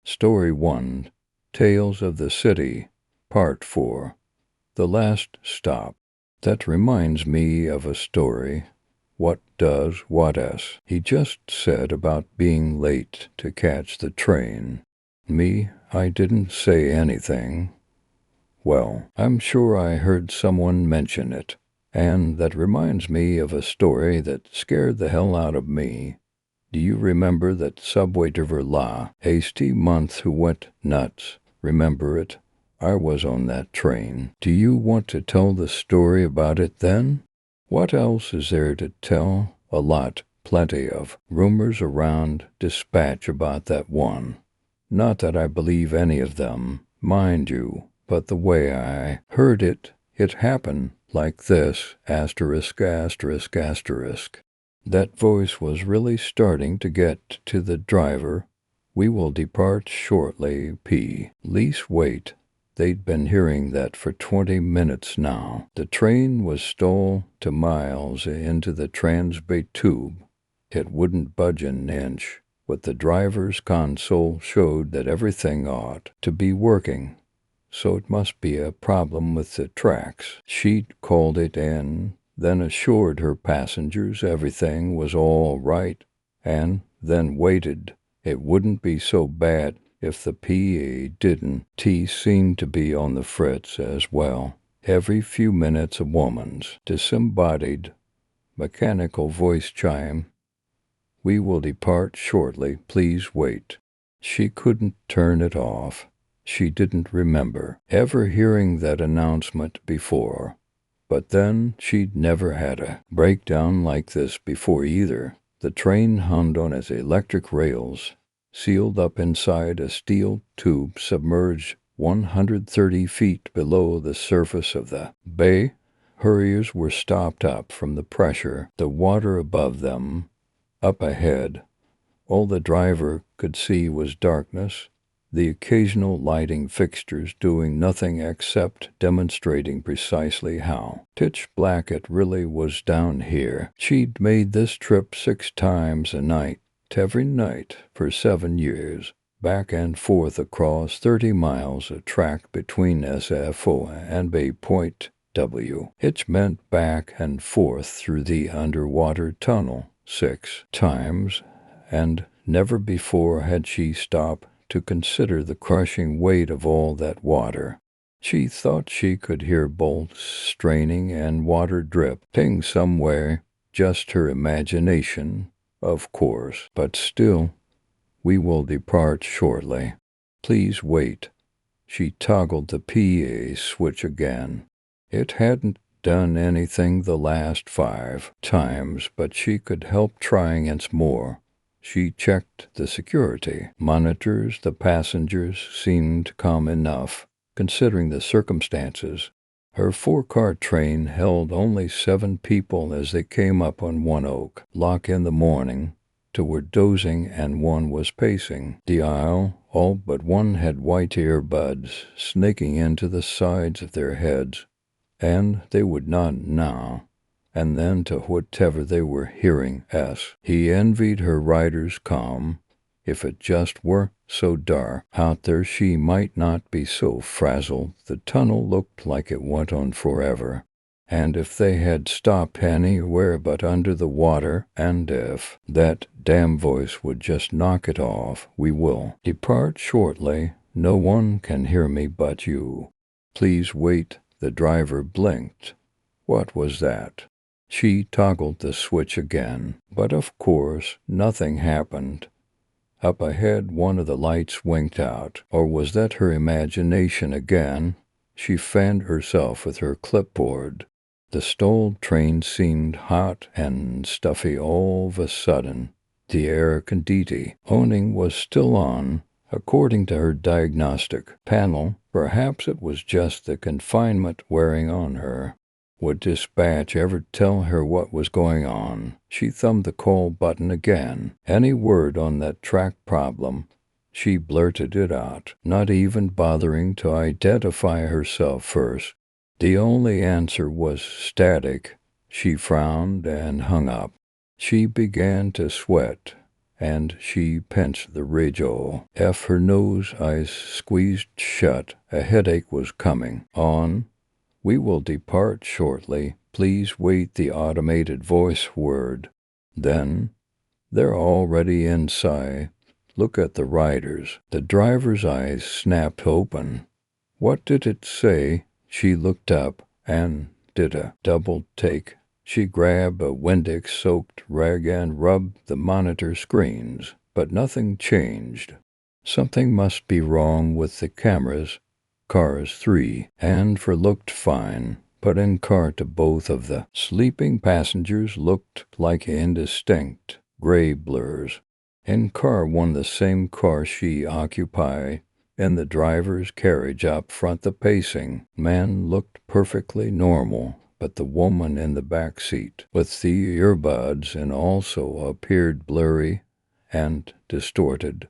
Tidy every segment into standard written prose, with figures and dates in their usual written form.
Story 1, Tales of the City, Part 4, The Last Stop. That reminds me of a story. What does what-s he just said about being late to catch the train. Me, I didn't say anything. Well, I'm sure I heard someone mention it, and that reminds me of a story that scared the hell out of me. Do you remember that subway driver La, hasty month who went nuts? Remember it? I was on that train. Do you want to tell the story about it then? What else is there to tell? A lot, plenty of rumors around dispatch about that one. Not that I believe any of them, mind you, but the way I heard it happened like this, asterisk, asterisk, asterisk. That voice was really starting to get to the driver. We will depart shortly, Please wait. They'd been hearing that for 20 minutes now. The train was stole to miles into the Transbay tube. It wouldn't budge an inch, but the driver's console showed that everything ought to be working. So it must be a problem with the tracks. She'd called it in, then assured her passengers everything was all right, and then waited. It wouldn't be so bad if the PA didn't. T seemed to be on the fritz as well. Every few minutes a woman's disembodied, mechanical voice chime. We will depart shortly, please wait. She couldn't turn it off. She didn't remember ever hearing that announcement before. But then she'd never had a breakdown like this before either. The train hummed on its electric rails, sealed up inside a steel tube submerged 130 feet below the surface of the bay. Hurriers were stopped up from the pressure, the water above them. Up ahead, all the driver could see was darkness, the occasional lighting fixtures doing nothing except demonstrating precisely how pitch black it really was down here. She'd made this trip 6 times a night, every night for 7 years, back and forth across 30 miles of track between SFO and Bay Point W. It meant back and forth through the underwater tunnel 6 times, and never before had she stopped to consider the crushing weight of all that water. She thought she could hear bolts straining and water dripping somewhere, just her imagination, of course, but still. We will depart shortly. Please wait. She toggled the PA switch again. It hadn't done anything the last 5 times, but she could help trying once more. She checked the security monitors. The passengers seemed calm enough, considering the circumstances. Her 4-car train held only 7 people as they came up on One Oak Lock in the morning. 2 were dozing and 1 was pacing the aisle. All but 1 had white earbuds snaking into the sides of their heads, and they would nod now and then to whatever they were hearing. He envied her rider's calm. If it just were so dark out there, she might not be so frazzled. The tunnel looked like it went on forever, and if they had stopped anywhere but under the water, and if that damn voice would just knock it off. We will depart shortly. No one can hear me but you. Please wait. The driver blinked. What was that? She toggled the switch again, but of course nothing happened. Up ahead, one of the lights winked out. Or was that her imagination again? She fanned herself with her clipboard. The stalled train seemed hot and stuffy all of a sudden. The air conditioning was still on, according to her diagnostic panel. Perhaps it was just the confinement wearing on her. Would dispatch ever tell her what was going on? She thumbed the call button again. Any word on that track problem? She blurted it out, not even bothering to identify herself first. The only answer was static. She frowned and hung up. She began to sweat, and she pinched the ridge. Her nose eyes squeezed shut. A headache was coming on. We will depart shortly. Please wait, the automated voice word. Then, they're already inside. Look at the riders. The driver's eyes snapped open. What did it say? She looked up and did a double take. She grabbed a Windex-soaked rag and rubbed the monitor screens, but nothing changed. Something must be wrong with the cameras. Cars 3 and 4 looked fine, but in car 2 both of the sleeping passengers looked like indistinct gray blurs. In car 1, the same car she occupied, in the driver's carriage up front, the pacing man looked perfectly normal, but the woman in the back seat with the earbuds in also appeared blurry and distorted,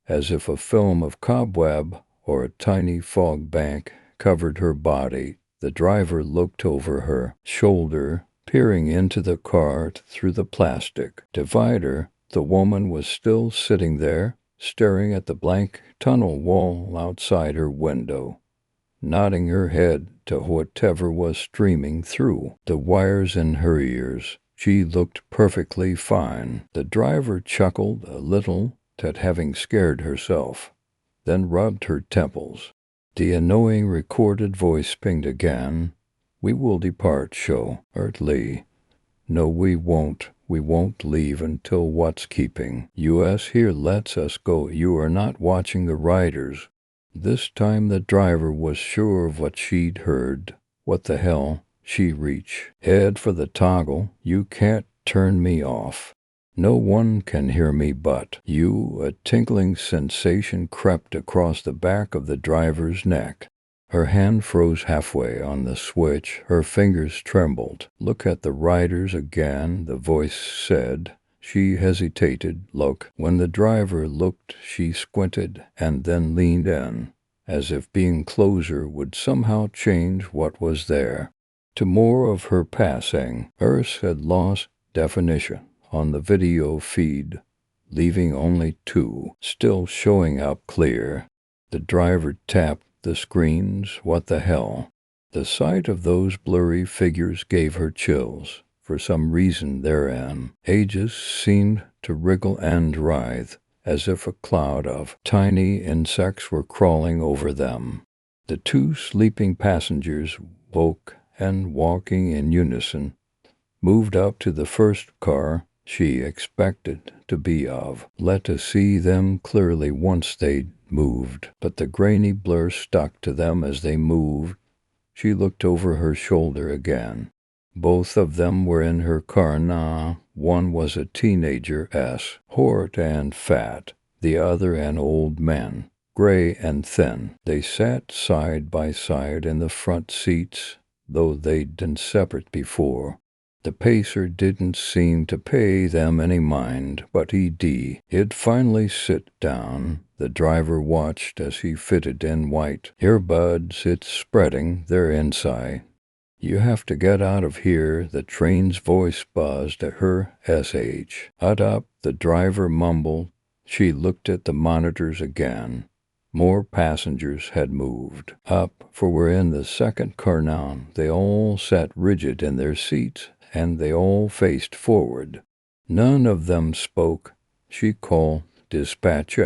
as if a film of cobweb or a tiny fog bank covered her body. The driver looked over her shoulder, peering into the car through the plastic divider. The woman was still sitting there, staring at the blank tunnel wall outside her window, nodding her head to whatever was streaming through the wires in her ears. She looked perfectly fine. The driver chuckled a little at having scared herself, then rubbed her temples. The annoying recorded voice pinged again. We will depart shortly. No, we won't. We won't leave until what's keeping us here lets us go. You are not watching the riders. This time the driver was sure of what she'd heard. What the hell? She reached head for the toggle. You can't turn me off. No one can hear me but you. A tingling sensation crept across the back of the driver's neck. Her hand froze halfway on the switch. Her fingers trembled. Look at the riders again, the voice said. She hesitated. Look. When the driver looked, she squinted and then leaned in, as if being closer would somehow change what was there. To more of her passing, Earth had lost definition on the video feed, leaving only 2 still showing up clear. The driver tapped the screens. What the hell? The sight of those blurry figures gave her chills. For some reason their ages seemed to wriggle and writhe, as if a cloud of tiny insects were crawling over them. The 2 sleeping passengers woke and, walking in unison, moved up to the first car she expected to be of. Let to see them clearly once they'd moved, but the grainy blur stuck to them as they moved. She looked over her shoulder again. Both of them were in her car now. One was a teenager, short and fat, the other an old man, gray and thin. They sat side by side in the front seats, though they'd been separate before. The pacer didn't seem to pay them any mind, but he'd finally sit down. The driver watched as he fitted in white earbuds. It's spreading their inside. You have to get out of here. The train's voice buzzed at her. Up, the driver mumbled. She looked at the monitors again. More passengers had moved up, for we're in the second car now. They all sat rigid in their seats, and they all faced forward. None of them spoke. She called dispatch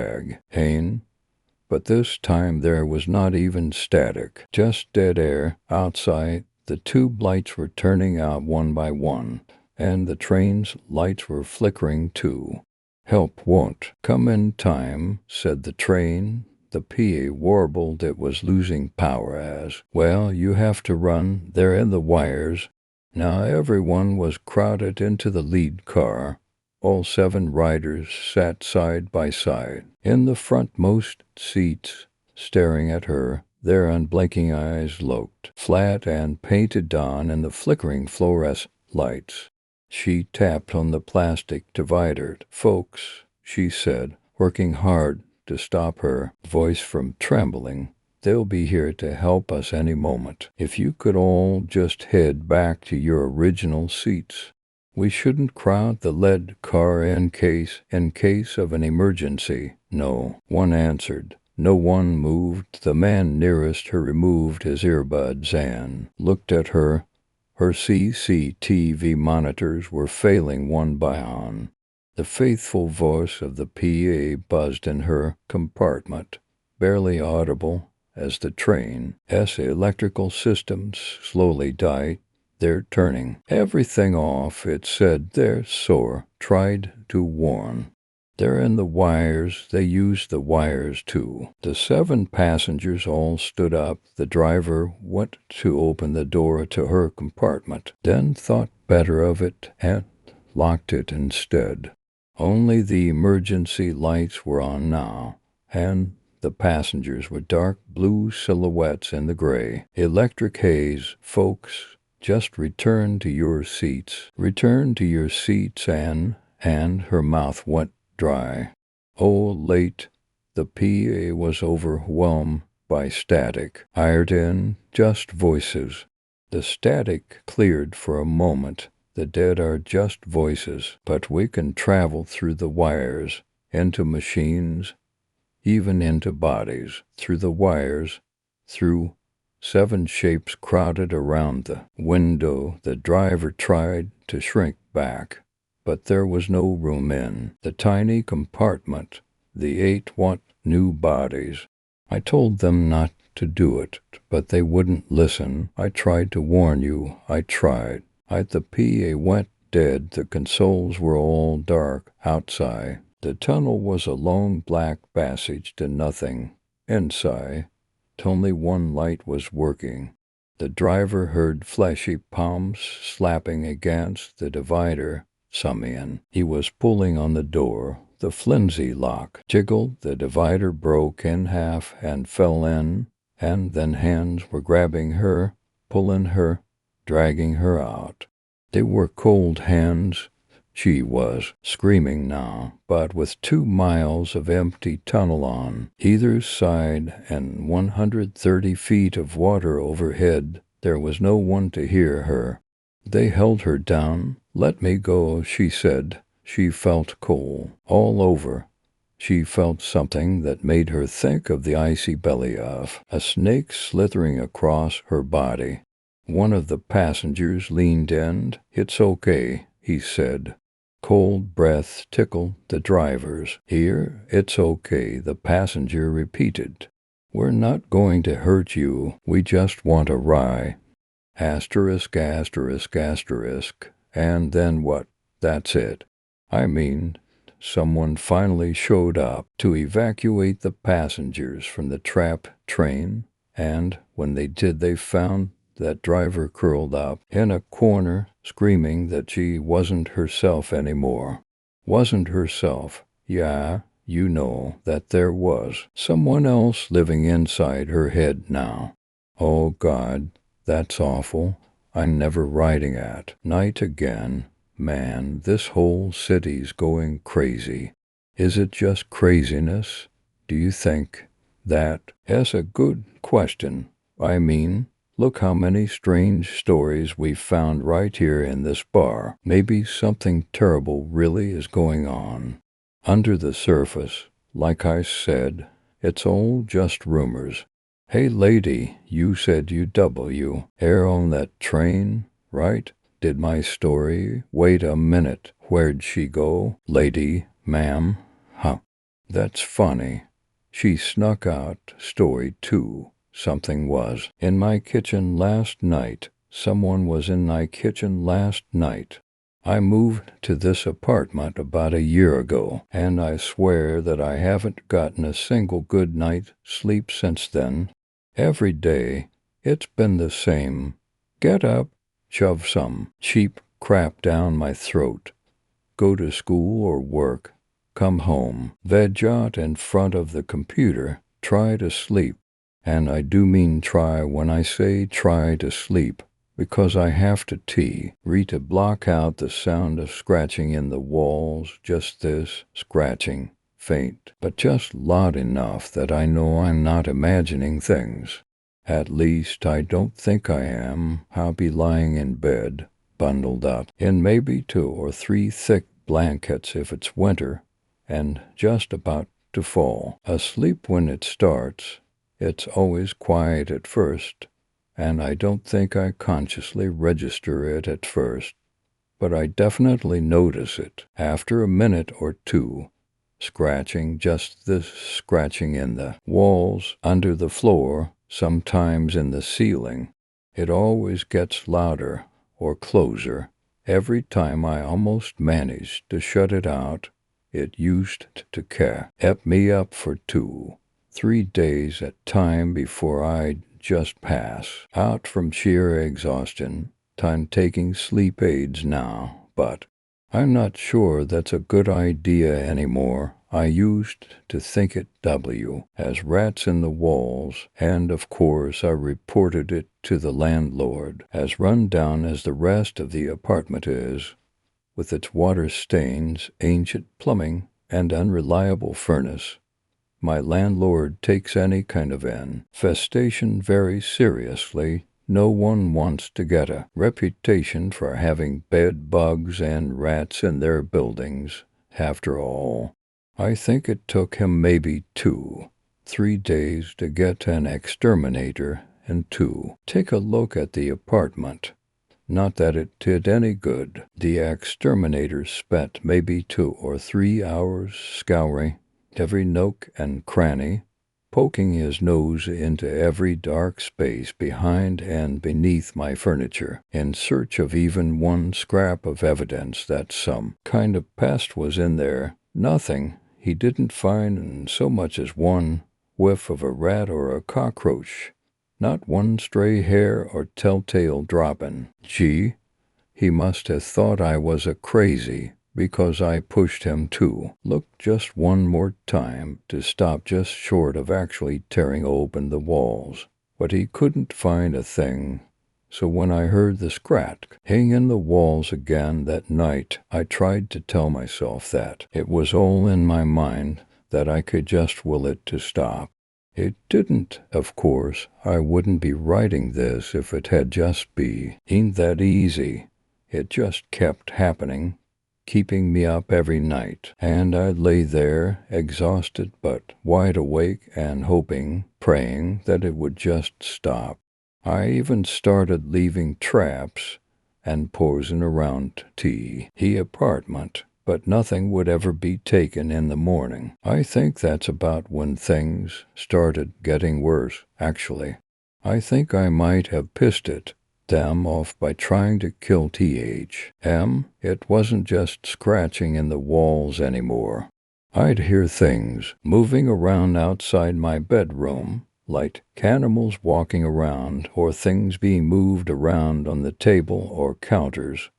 Hain, but this time there was not even static, just dead air outside. The tube lights were turning out one by one, and the train's lights were flickering too. Help won't come in time, said the train. The PA warbled it was losing power as, well, you have to run. They're in the wires. Now everyone was crowded into the lead car. All 7 riders sat side by side in the frontmost seats, staring at her. Their unblinking eyes looked flat and painted on in the flickering fluorescent lights. She tapped on the plastic divider. Folks, she said, working hard to stop her voice from trembling. They'll be here to help us any moment. If you could all just head back to your original seats. We shouldn't crowd the lead car in case of an emergency. No one answered. No one moved. The man nearest her removed his earbuds and looked at her. Her CCTV monitors were failing one by one. The faithful voice of the PA buzzed in her compartment, barely audible as the train's electrical systems slowly died. They're turning everything off, it said. They're sore, tried to warn. They're in the wires. They used the wires too. The 7 passengers all stood up. The driver went to open the door to her compartment, then thought better of it and locked it instead. Only the emergency lights were on now, and the passengers were dark blue silhouettes in the gray electric haze. Folks, just return to your seats. Return to your seats, and her mouth went dry. Oh, late. The PA was overwhelmed by static. Hired in, just voices. The static cleared for a moment. The dead are just voices, but we can travel through the wires, into machines, even into bodies, through the wires, through 7 shapes crowded around the window. The driver tried to shrink back, but there was no room in the tiny compartment. The 8 new bodies. I told them not to do it, but they wouldn't listen. I tried to warn you. I tried. The PA went dead. The consoles were all dark outside. The tunnel was a long black passage to nothing. Inside, only one light was working. The driver heard fleshy palms slapping against the divider. Samian. He was pulling on the door. The flimsy lock jiggled. The divider broke in half and fell in, and then hands were grabbing her, pulling her, dragging her out. They were cold hands. She was screaming now, but with 2 miles of empty tunnel on either side and 130 feet of water overhead, there was no one to hear her. They held her down. Let me go, she said. She felt cold all over. She felt something that made her think of the icy belly of a snake slithering across her body. One of the passengers leaned in. It's okay, he said. Cold breath tickled the driver's ear. It's okay, the passenger repeated. We're not going to hurt you. We just want a ride. Asterisk, asterisk, asterisk. And then what? That's it. I mean, someone finally showed up to evacuate the passengers from the trap train, and when they did, they found that driver curled up in a corner, screaming that she wasn't herself anymore. Wasn't herself. Yeah, you know that there was someone else living inside her head now. Oh, God, that's awful. I'm never riding at night again. Man, this whole city's going crazy. Is it just craziness? Do you think that? That's a good question. I mean, look how many strange stories we've found right here in this bar. Maybe something terrible really is going on. Under the surface, like I said, it's all just rumors. Hey lady, you said UW air on that train, right? Did my story? Wait a minute, where'd she go? Lady, ma'am? Huh. That's funny. She snuck out story 2. Something was in my kitchen last night. Someone was in my kitchen last night. I moved to this apartment about a year ago, and I swear that I haven't gotten a single good night's sleep since then. Every day, it's been the same. Get up, shove some cheap crap down my throat, go to school or work, come home, veg out in front of the computer, try to sleep. And I do mean try when I say try to sleep, because I have to to block out the sound of scratching in the walls, just this scratching, faint, but just loud enough that I know I'm not imagining things. At least, I don't think I am. I'll be lying in bed, bundled up in maybe 2 or 3 thick blankets if it's winter and just about to fall asleep when it starts. It's always quiet at first, and I don't think I consciously register it at first, but I definitely notice it after a minute or two. Scratching, just this scratching in the walls, under the floor, sometimes in the ceiling. It always gets louder or closer. Every time I almost manage to shut it out, it used to keep me up for 2, 3 days at time before I'd just pass out from sheer exhaustion. Time taking sleep aids now, but I'm not sure that's a good idea anymore. I used to think it as rats in the walls, and of course I reported it to the landlord. As run down as the rest of the apartment is, with its water stains, ancient plumbing, and unreliable furnace, my landlord takes any kind of infestation very seriously. No one wants to get a reputation for having bed bugs and rats in their buildings. After all, I think it took him maybe 2, 3 days to get an exterminator and to take a look at the apartment. Not that it did any good. The exterminator spent maybe 2 or 3 hours scouring every nook and cranny, poking his nose into every dark space behind and beneath my furniture, in search of even one scrap of evidence that some kind of pest was in there. Nothing. He didn't find so much as one whiff of a rat or a cockroach. Not one stray hair or telltale dropping. Gee, he must have thought I was a crazy, because I pushed him to look just one more time, to stop just short of actually tearing open the walls. But he couldn't find a thing. So when I heard the scratching in the walls again that night, I tried to tell myself that it was all in my mind, that I could just will it to stop. It didn't, of course. I wouldn't be writing this if it had just been that easy. It just kept happening, keeping me up every night, and I'd lay there, exhausted but wide awake and hoping, praying that it would just stop. I even started leaving traps and posing around the apartment, but nothing would ever be taken in the morning. I think that's about when things started getting worse, actually. I think I might have pissed them off by trying to kill THM. It wasn't just scratching in the walls anymore. I'd hear things moving around outside my bedroom, like animals walking around or things being moved around on the table or counters.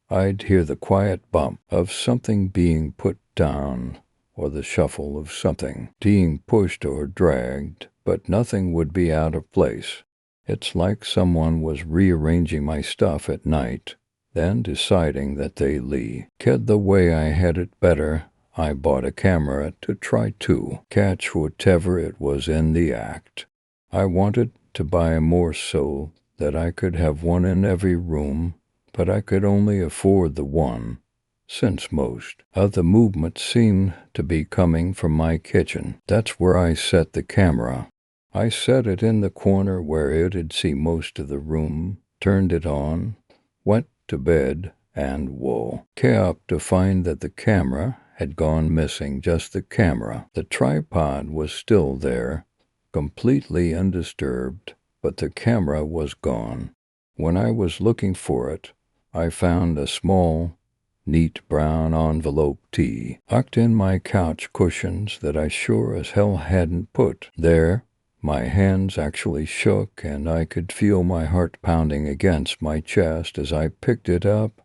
I'd hear the quiet bump of something being put down or the shuffle of something being pushed or dragged, but nothing would be out of place. It's like someone was rearranging my stuff at night, then deciding that they liked the way I had it better. I bought a camera to try to catch whatever it was in the act. I wanted to buy more so that I could have one in every room, but I could only afford the one, since most of the movement seemed to be coming from my kitchen. That's where I set the camera. I set it in the corner where it'd see most of the room, turned it on, went to bed, and woke up to find that the camera had gone missing. Just the camera. The tripod was still there, completely undisturbed, but the camera was gone. When I was looking for it, I found a small, neat brown envelope tucked in my couch cushions that I sure as hell hadn't put there. My hands actually shook, and I could feel my heart pounding against my chest as I picked it up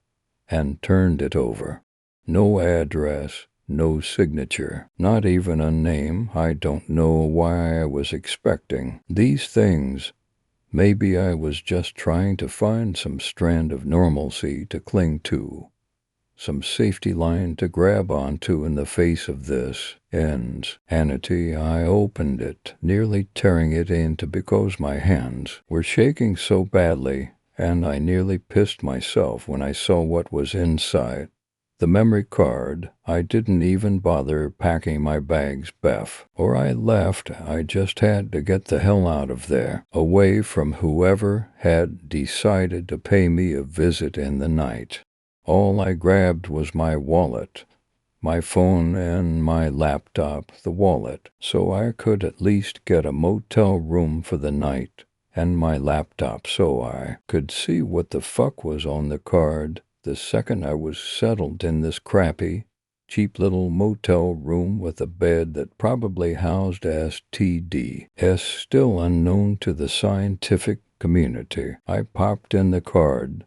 and turned it over. No address, no signature, not even a name. I don't know why I was expecting these things. Maybe I was just trying to find some strand of normalcy to cling to, some safety line to grab onto in the face of this insanity. I opened it, nearly tearing it into because my hands were shaking so badly, and I nearly pissed myself when I saw what was inside. The memory card. I didn't even bother packing my bags, Beth. Or I left. I just had to get the hell out of there, away from whoever had decided to pay me a visit in the night. All I grabbed was my wallet, my phone and my laptop, the wallet, so I could at least get a motel room for the night, and my laptop so I could see what the fuck was on the card the second I was settled in this crappy, cheap little motel room with a bed that probably housed STDs still unknown to the scientific community. I popped in the card.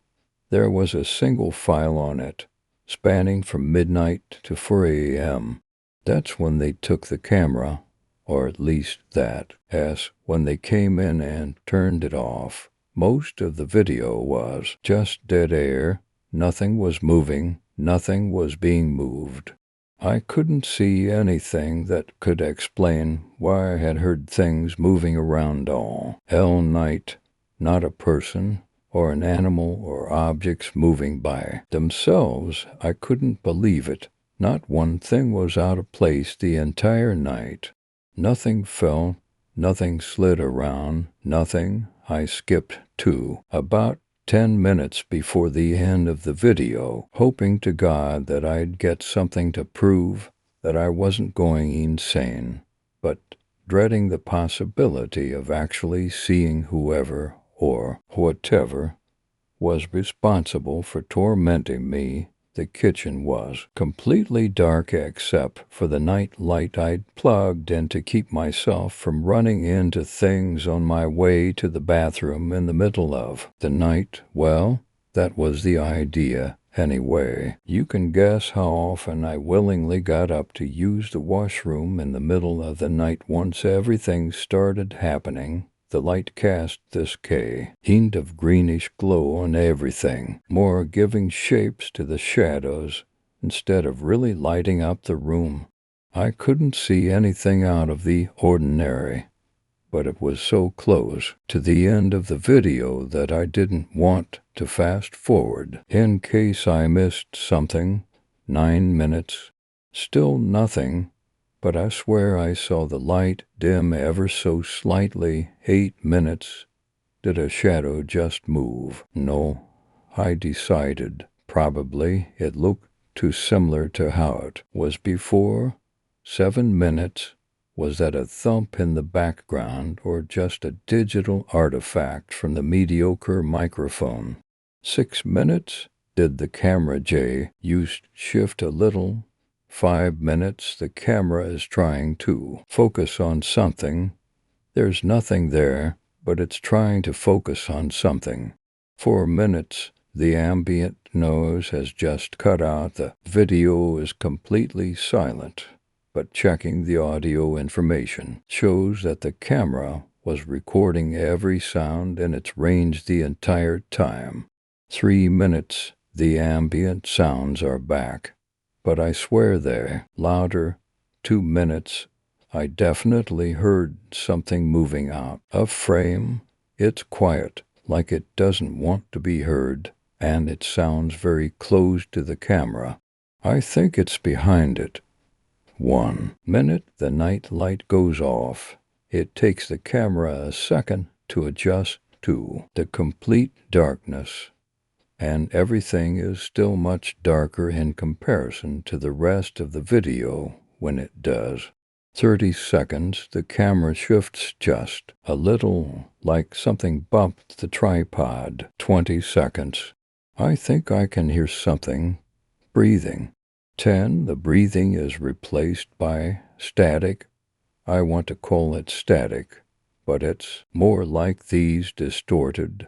There was a single file on it, spanning from midnight to 4 a.m. That's when they took the camera, or at least that's when they came in and turned it off. Most of the video was just dead air. Nothing was moving, nothing was being moved. I couldn't see anything that could explain why I had heard things moving around all night. Not a person or an animal or objects moving by themselves. I couldn't believe it. Not one thing was out of place the entire night. Nothing fell, nothing slid around, nothing. I skipped to about 10 minutes before the end of the video, hoping to God that I'd get something to prove that I wasn't going insane, but dreading the possibility of actually seeing whoever or whatever was responsible for tormenting me. The kitchen was completely dark except for the night light I'd plugged in to keep myself from running into things on my way to the bathroom in the middle of the night. Well, that was the idea. Anyway, you can guess how often I willingly got up to use the washroom in the middle of the night once everything started happening. The light cast this hint of greenish glow on everything, more giving shapes to the shadows instead of really lighting up the room. I couldn't see anything out of the ordinary, but it was so close to the end of the video that I didn't want to fast forward in case I missed something. 9 minutes, still nothing. But I swear I saw the light dim ever so slightly. 8 minutes. Did a shadow just move? No. I decided probably it looked too similar to how it was before. 7 minutes. Was that a thump in the background or just a digital artifact from the mediocre microphone? 6 minutes. Did the camera shift a little? 5 minutes, the camera is trying to focus on something. There's nothing there, but it's trying to focus on something. 4 minutes, the ambient noise has just cut out. The video is completely silent, but checking the audio information shows that the camera was recording every sound in its range the entire time. 3 minutes, the ambient sounds are back. But I swear they're louder. 2 minutes, I definitely heard something moving out of frame. It's quiet, like it doesn't want to be heard, and it sounds very close to the camera. I think it's behind it. 1 minute, the night light goes off. It takes the camera a second to adjust to the complete darkness, and everything is still much darker in comparison to the rest of the video when it does. 30 seconds, the camera shifts just a little, like something bumped the tripod. 20 seconds. I think I can hear something breathing. 10, the breathing is replaced by static. I want to call it static, but it's more like these distorted,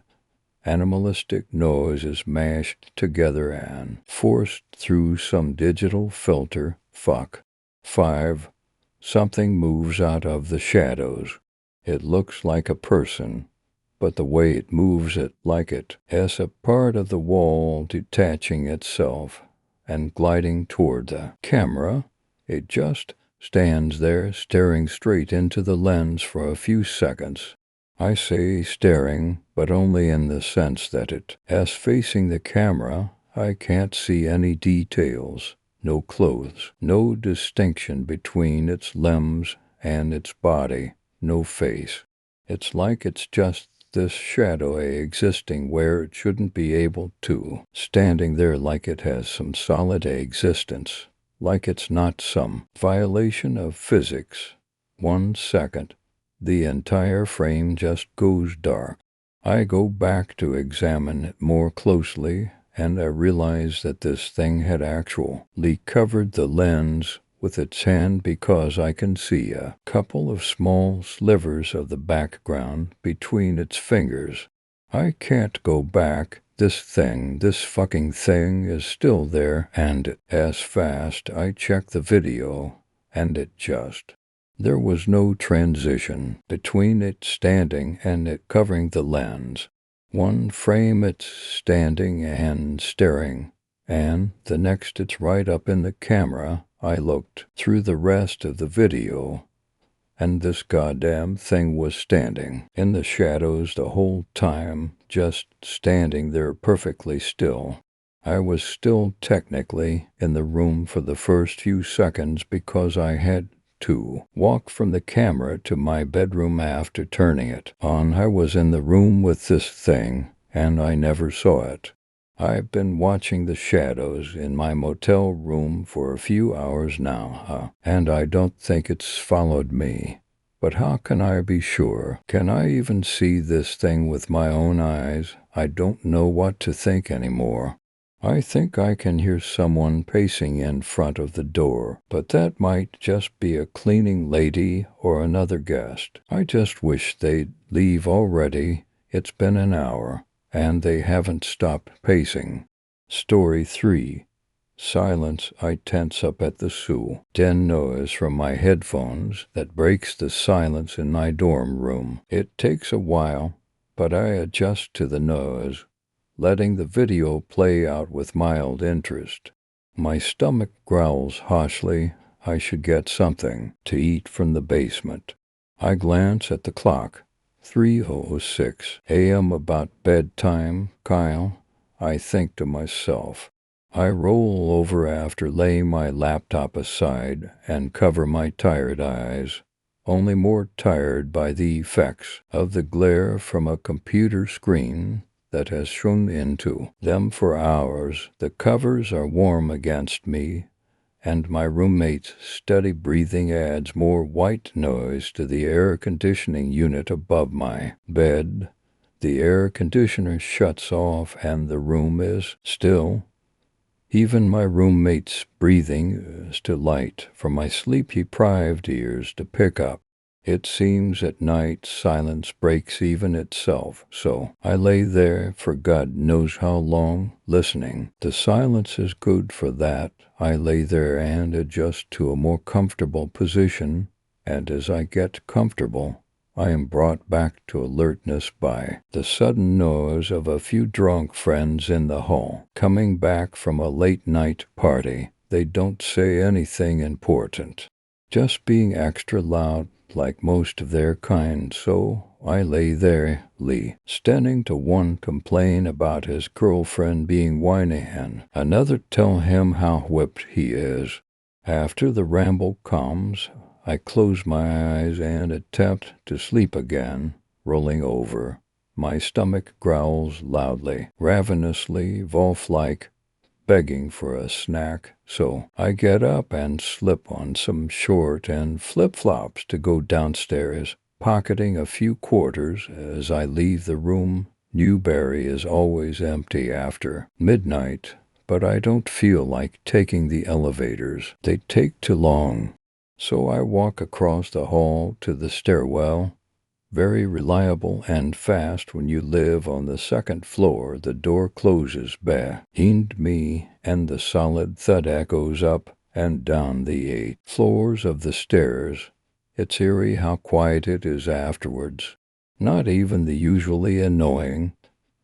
animalistic noises mashed together and forced through some digital filter. Fuck. 5. Something moves out of the shadows. It looks like a person, but the way it moves it like it has a part of the wall detaching itself and gliding toward the camera. It just stands there staring straight into the lens for a few seconds. I say staring, but only in the sense that as facing the camera, I can't see any details, no clothes, no distinction between its limbs and its body, no face. It's like it's just this shadow existing where it shouldn't be able to, standing there like it has some solid existence, like it's not some violation of physics. 1 second, the entire frame just goes dark. I go back to examine it more closely, and I realize that this thing had actually covered the lens with its hand because I can see a couple of small slivers of the background between its fingers. I can't go back. This fucking thing is still there, and as fast I check the video, and there was no transition between it standing and it covering the lens. One frame it's standing and staring, and the next it's right up in the camera. I looked through the rest of the video, and this goddamn thing was standing in the shadows the whole time, just standing there perfectly still. I was still technically in the room for the first few seconds because I had to walk from the camera to my bedroom after turning it on. I was in the room with this thing, and I never saw it. I've been watching the shadows in my motel room for a few hours now, and I don't think it's followed me. But how can I be sure? Can I even see this thing with my own eyes? I don't know what to think anymore. I think I can hear someone pacing in front of the door, but that might just be a cleaning lady or another guest. I just wish they'd leave already. It's been an hour, and they haven't stopped pacing. Story 3. Silence. I tense up at the sudden noise from my headphones that breaks the silence in my dorm room. It takes a while, but I adjust to the noise, letting the video play out with mild interest. My stomach growls harshly. I should get something to eat from the basement. I glance at the clock. 3:06 a.m. About bedtime, Kyle, I think to myself. I roll over after laying my laptop aside and cover my tired eyes, only more tired by the effects of the glare from a computer screen that has shone into them for hours. The covers are warm against me, and my roommate's steady breathing adds more white noise to the air conditioning unit above my bed. The air conditioner shuts off and the room is still. Even my roommate's breathing is too light for my sleep-deprived ears to pick up. It seems at night silence breaks even itself, so I lay there for God knows how long, listening. The silence is good for that. I lay there and adjust to a more comfortable position, and as I get comfortable, I am brought back to alertness by the sudden noise of a few drunk friends in the hall, coming back from a late-night party. They don't say anything important, just being extra loud like most of their kind, so I lay there, listening to one complain about his girlfriend being whiny and another tell him how whipped he is. After the ramble calms, I close my eyes and attempt to sleep again, rolling over. My stomach growls loudly, ravenously, wolf-like, begging for a snack, so I get up and slip on some short and flip-flops to go downstairs, pocketing a few quarters as I leave the room. Newberry is always empty after midnight, but I don't feel like taking the elevators. They take too long. So I walk across the hall to the stairwell. Very reliable and fast when you live on the second floor. The door closes behind me, and the solid thud echoes up and down the 8 floors of the stairs. It's eerie how quiet it is afterwards. Not even the usually annoying,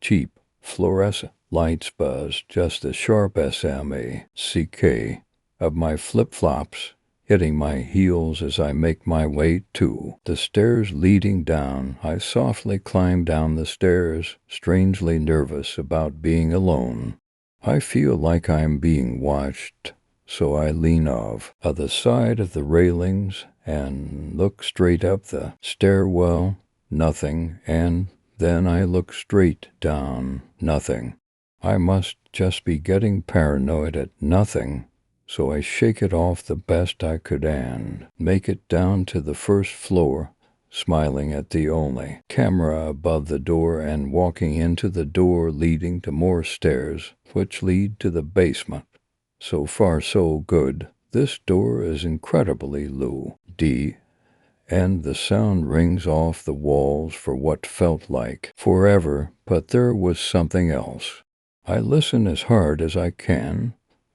cheap fluorescent lights buzz, just the sharp SMACK of my flip-flops hitting my heels as I make my way to the stairs leading down. I softly climb down the stairs, strangely nervous about being alone. I feel like I'm being watched, so I lean off the side of the railings and look straight up the stairwell. Nothing, and then I look straight down. Nothing. I must just be getting paranoid at nothing, so I shake it off the best I could and make it down to the first floor, smiling at the only camera above the door and walking into the door leading to more stairs, which lead to the basement. So far so good. This door is incredibly low, and the sound rings off the walls for what felt like forever, but there was something else. I listen as hard as I can,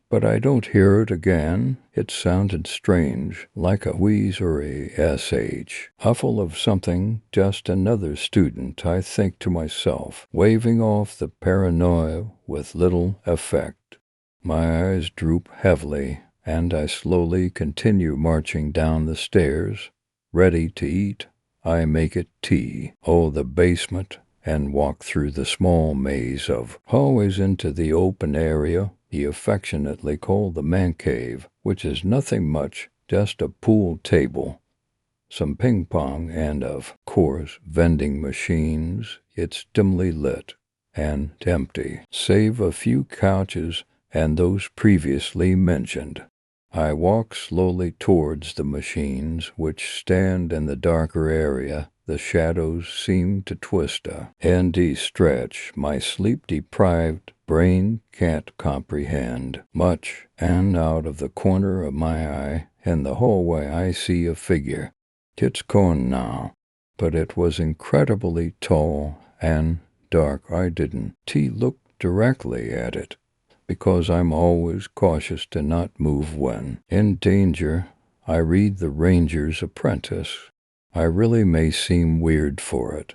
but I don't hear it again. It sounded strange, like a wheeze or a sh. Huffle of something, just another student, I think to myself, waving off the paranoia with little effect. My eyes droop heavily, and I slowly continue marching down the stairs. Ready to eat, I make it tea. Oh, the basement, and walk through the small maze of hallways into the open area he affectionately called the man cave, which is nothing much, just a pool table, some ping pong, and of course vending machines. It's dimly lit and empty, save a few couches and those previously mentioned. I walk slowly towards the machines, which stand in the darker area. The shadows seem to twist and stretch. My sleep-deprived brain can't comprehend much, and out of the corner of my eye in the hallway I see a figure. It's gone now, but it was incredibly tall and dark. I didn't look directly at it, because I'm always cautious to not move when in danger. I read The Ranger's Apprentice. I really may seem weird for it,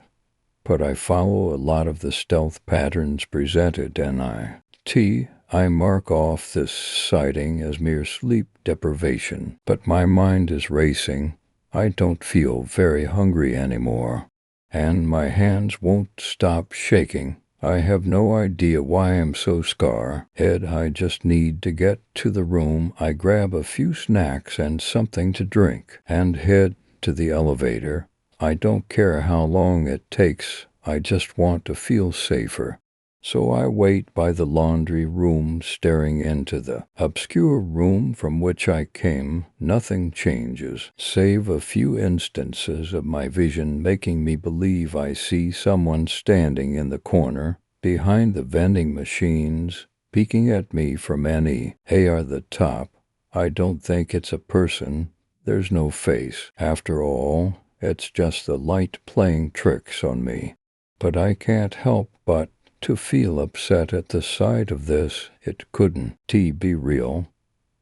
but I follow a lot of the stealth patterns presented, and I mark off this sighting as mere sleep deprivation. But my mind is racing. I don't feel very hungry anymore, and my hands won't stop shaking. I have no idea why I'm so scared. I just need to get to the room. I grab a few snacks and something to drink and head to the elevator. I don't care how long it takes. I just want to feel safer. So I wait by the laundry room, staring into the obscure room from which I came. Nothing changes, save a few instances of my vision making me believe I see someone standing in the corner, behind the vending machines, peeking at me from the top. I don't think it's a person. There's no face. After all, it's just the light playing tricks on me. But I can't help but to feel upset at the sight of this. It couldn't be real.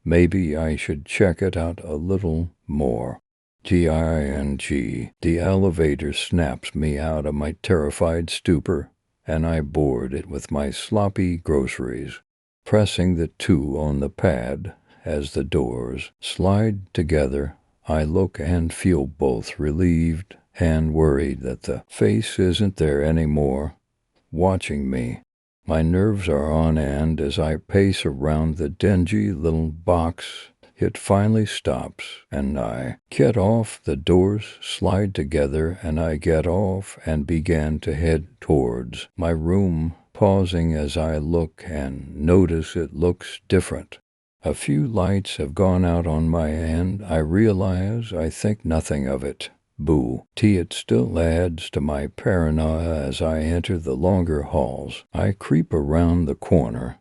Maybe I should check it out a little more. The elevator snaps me out of my terrified stupor, and I board it with my sloppy groceries, pressing the 2 on the pad. As the doors slide together, I look and feel both relieved and worried that the face isn't there anymore, watching me. My nerves are on end as I pace around the dingy little box. It finally stops, and I get off. The doors slide together, and I get off and begin to head towards my room, pausing as I look and notice it looks different. A few lights have gone out on my end. I realize I think nothing of it. Boo. It still adds to my paranoia as I enter the longer halls. I creep around the corner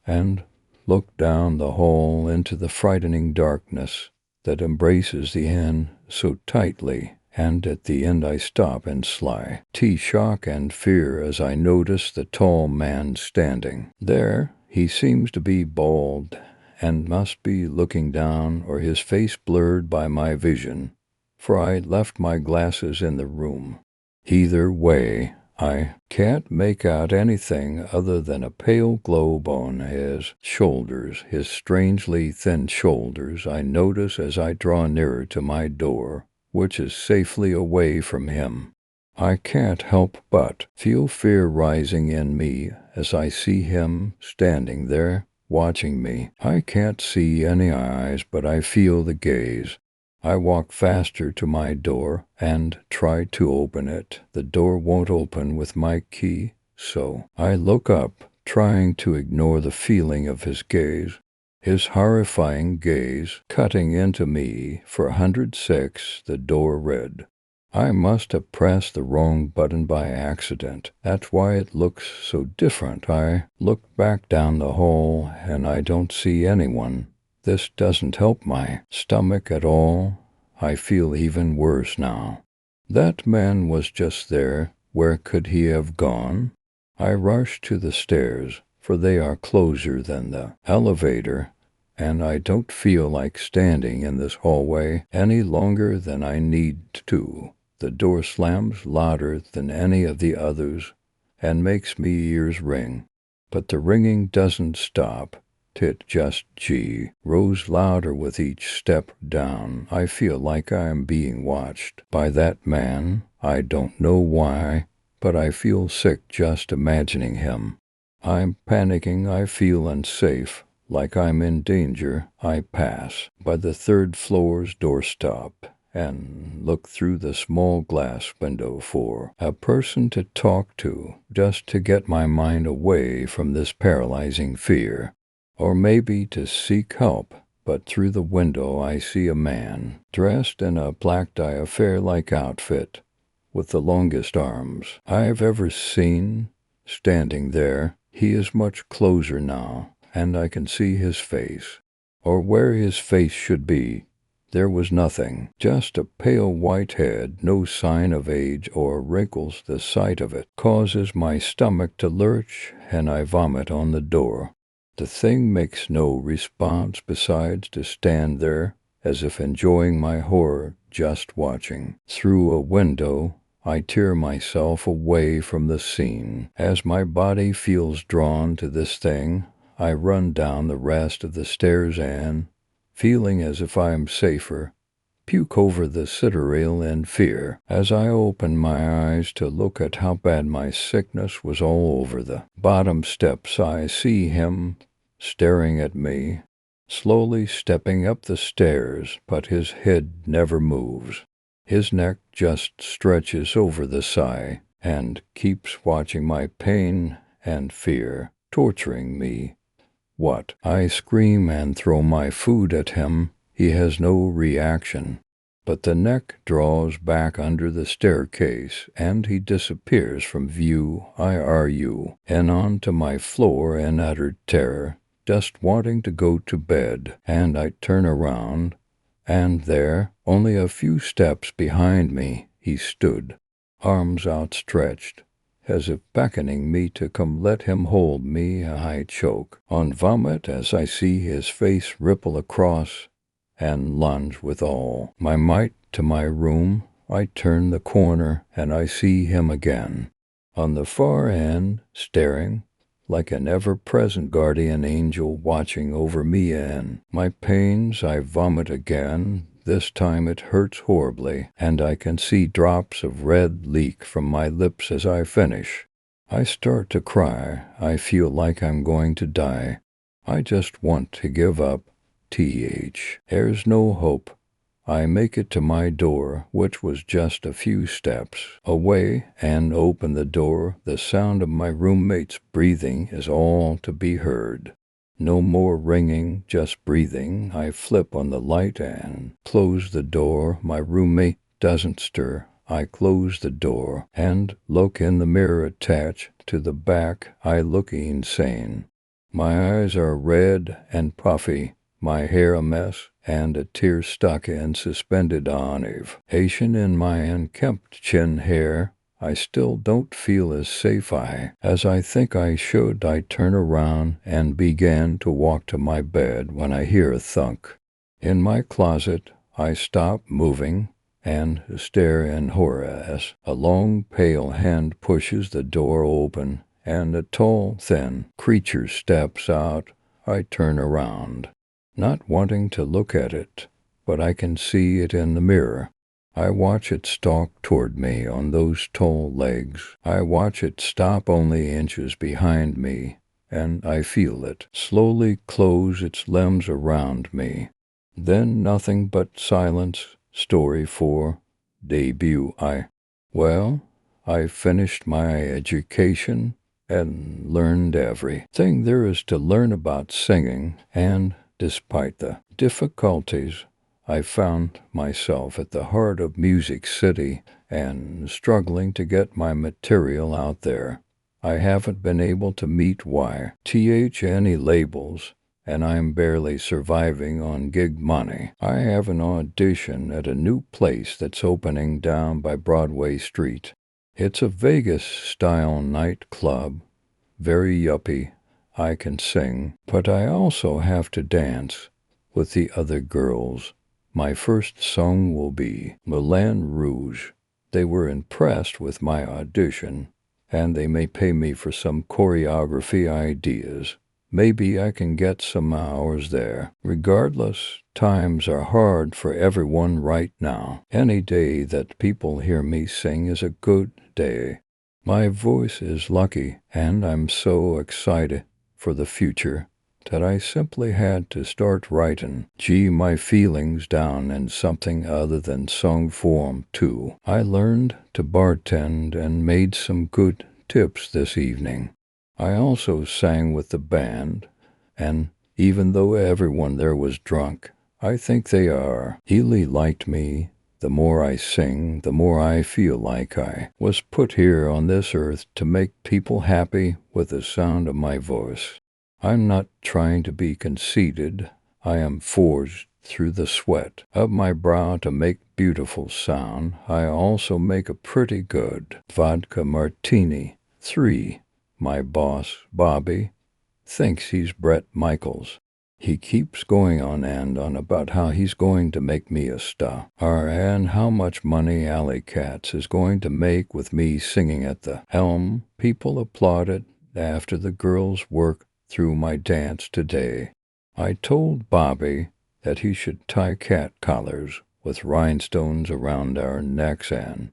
and look down the hall into the frightening darkness that embraces the inn so tightly, and at the end I stop in sly shock and fear as I notice the tall man standing there. He seems to be bald and must be looking down, or his face blurred by my vision, for I left my glasses in the room. Either way, I can't make out anything other than a pale globe on his shoulders, his strangely thin shoulders I notice as I draw nearer to my door, which is safely away from him. I can't help but feel fear rising in me as I see him standing there, watching me. I can't see any eyes, but I feel the gaze. I walk faster to my door and try to open it. The door won't open with my key, so I look up, trying to ignore the feeling of his gaze. His horrifying gaze cutting into me. For 106, the door read. I must have pressed the wrong button by accident. That's why it looks so different. I look back down the hall and I don't see anyone. This doesn't help my stomach at all. I feel even worse now. That man was just there. Where could he have gone? I rush to the stairs, for they are closer than the elevator, and I don't feel like standing in this hallway any longer than I need to. The door slams louder than any of the others and makes me ears ring. But the ringing doesn't stop. It just grows louder with each step down. I feel like I am being watched by that man. I don't know why, but I feel sick just imagining him. I'm panicking. I feel unsafe, like I'm in danger. I pass by the third floor's doorstop and look through the small glass window for a person to talk to, just to get my mind away from this paralyzing fear. Or maybe to seek help, but through the window I see a man, dressed in a black dye affair-like outfit, with the longest arms I've ever seen, standing there. He is much closer now, and I can see his face, or where his face should be. There was nothing, just a pale white head, no sign of age or wrinkles. The sight of it causes my stomach to lurch, and I vomit on the door. The thing makes no response besides to stand there, as if enjoying my horror, just watching. Through a window, I tear myself away from the scene. As my body feels drawn to this thing, I run down the rest of the stairs and, feeling as if I am safer, puke over the cinder rail in fear. As I open my eyes to look at how bad my sickness was all over the bottom steps, I see him staring at me, slowly stepping up the stairs, but his head never moves. His neck just stretches over the side and keeps watching my pain and fear, torturing me. What? I scream and throw my food at him. He has no reaction, but the neck draws back under the staircase and he disappears from view. I argue and onto my floor in utter terror, just wanting to go to bed, and I turn around, and there, only a few steps behind me, he stood, arms outstretched, as if beckoning me to come let him hold me. I choke on vomit as I see his face ripple across and lunge with all my might to my room. I turn the corner and I see him again, on the far end, staring like an ever-present guardian angel watching over me and my pains. I vomit again. This time it hurts horribly, and I can see drops of red leak from my lips as I finish. I start to cry. I feel like I'm going to die. I just want to give up. There's no hope. I make it to my door, which was just a few steps away, and open the door. The sound of my roommate's breathing is all to be heard. No more ringing, just breathing. I flip on the light and close the door. My roommate doesn't stir. I close the door and look in the mirror attached to the back. I look insane. My eyes are red and puffy, my hair a mess, and a tear stuck and suspended Asian in my unkempt chin hair. I still don't feel as safe as I think I should. I turn around and begin to walk to my bed when I hear a thunk. In my closet, I stop moving and stare in horror as a long, pale hand pushes the door open and a tall, thin creature steps out. I turn around, not wanting to look at it, but I can see it in the mirror. I watch it stalk toward me on those tall legs. I watch it stop only inches behind me, and I feel it slowly close its limbs around me. Then nothing but silence. Story 4. Debut. I finished my education and learned everything there is to learn about singing, and despite the difficulties, I found myself at the heart of Music City and struggling to get my material out there. I haven't been able to meet any labels, and I'm barely surviving on gig money. I have an audition at a new place that's opening down by Broadway Street. It's a Vegas-style nightclub, very yuppie. I can sing, but I also have to dance with the other girls. My first song will be Moulin Rouge. They were impressed with my audition, and they may pay me for some choreography ideas. Maybe I can get some hours there. Regardless, times are hard for everyone right now. Any day that people hear me sing is a good day. My voice is lucky, and I'm so excited for the future that I simply had to start writing my feelings down in something other than song form too. I learned to bartend and made some good tips this evening. I also sang with the band, and even though everyone there was drunk, I think they are. Healy liked me. The more I sing, the more I feel like I was put here on this earth to make people happy with the sound of my voice. I'm not trying to be conceited. I am forged through the sweat of my brow to make beautiful sound. I also make a pretty good vodka martini. 3. My boss, Bobby, thinks he's Bret Michaels. He keeps going on and on about how he's going to make me a star, and how much money Alley Cats is going to make with me singing at the helm. People applauded after the girls work through my dance today. I told Bobby that he should tie cat collars with rhinestones around our necks and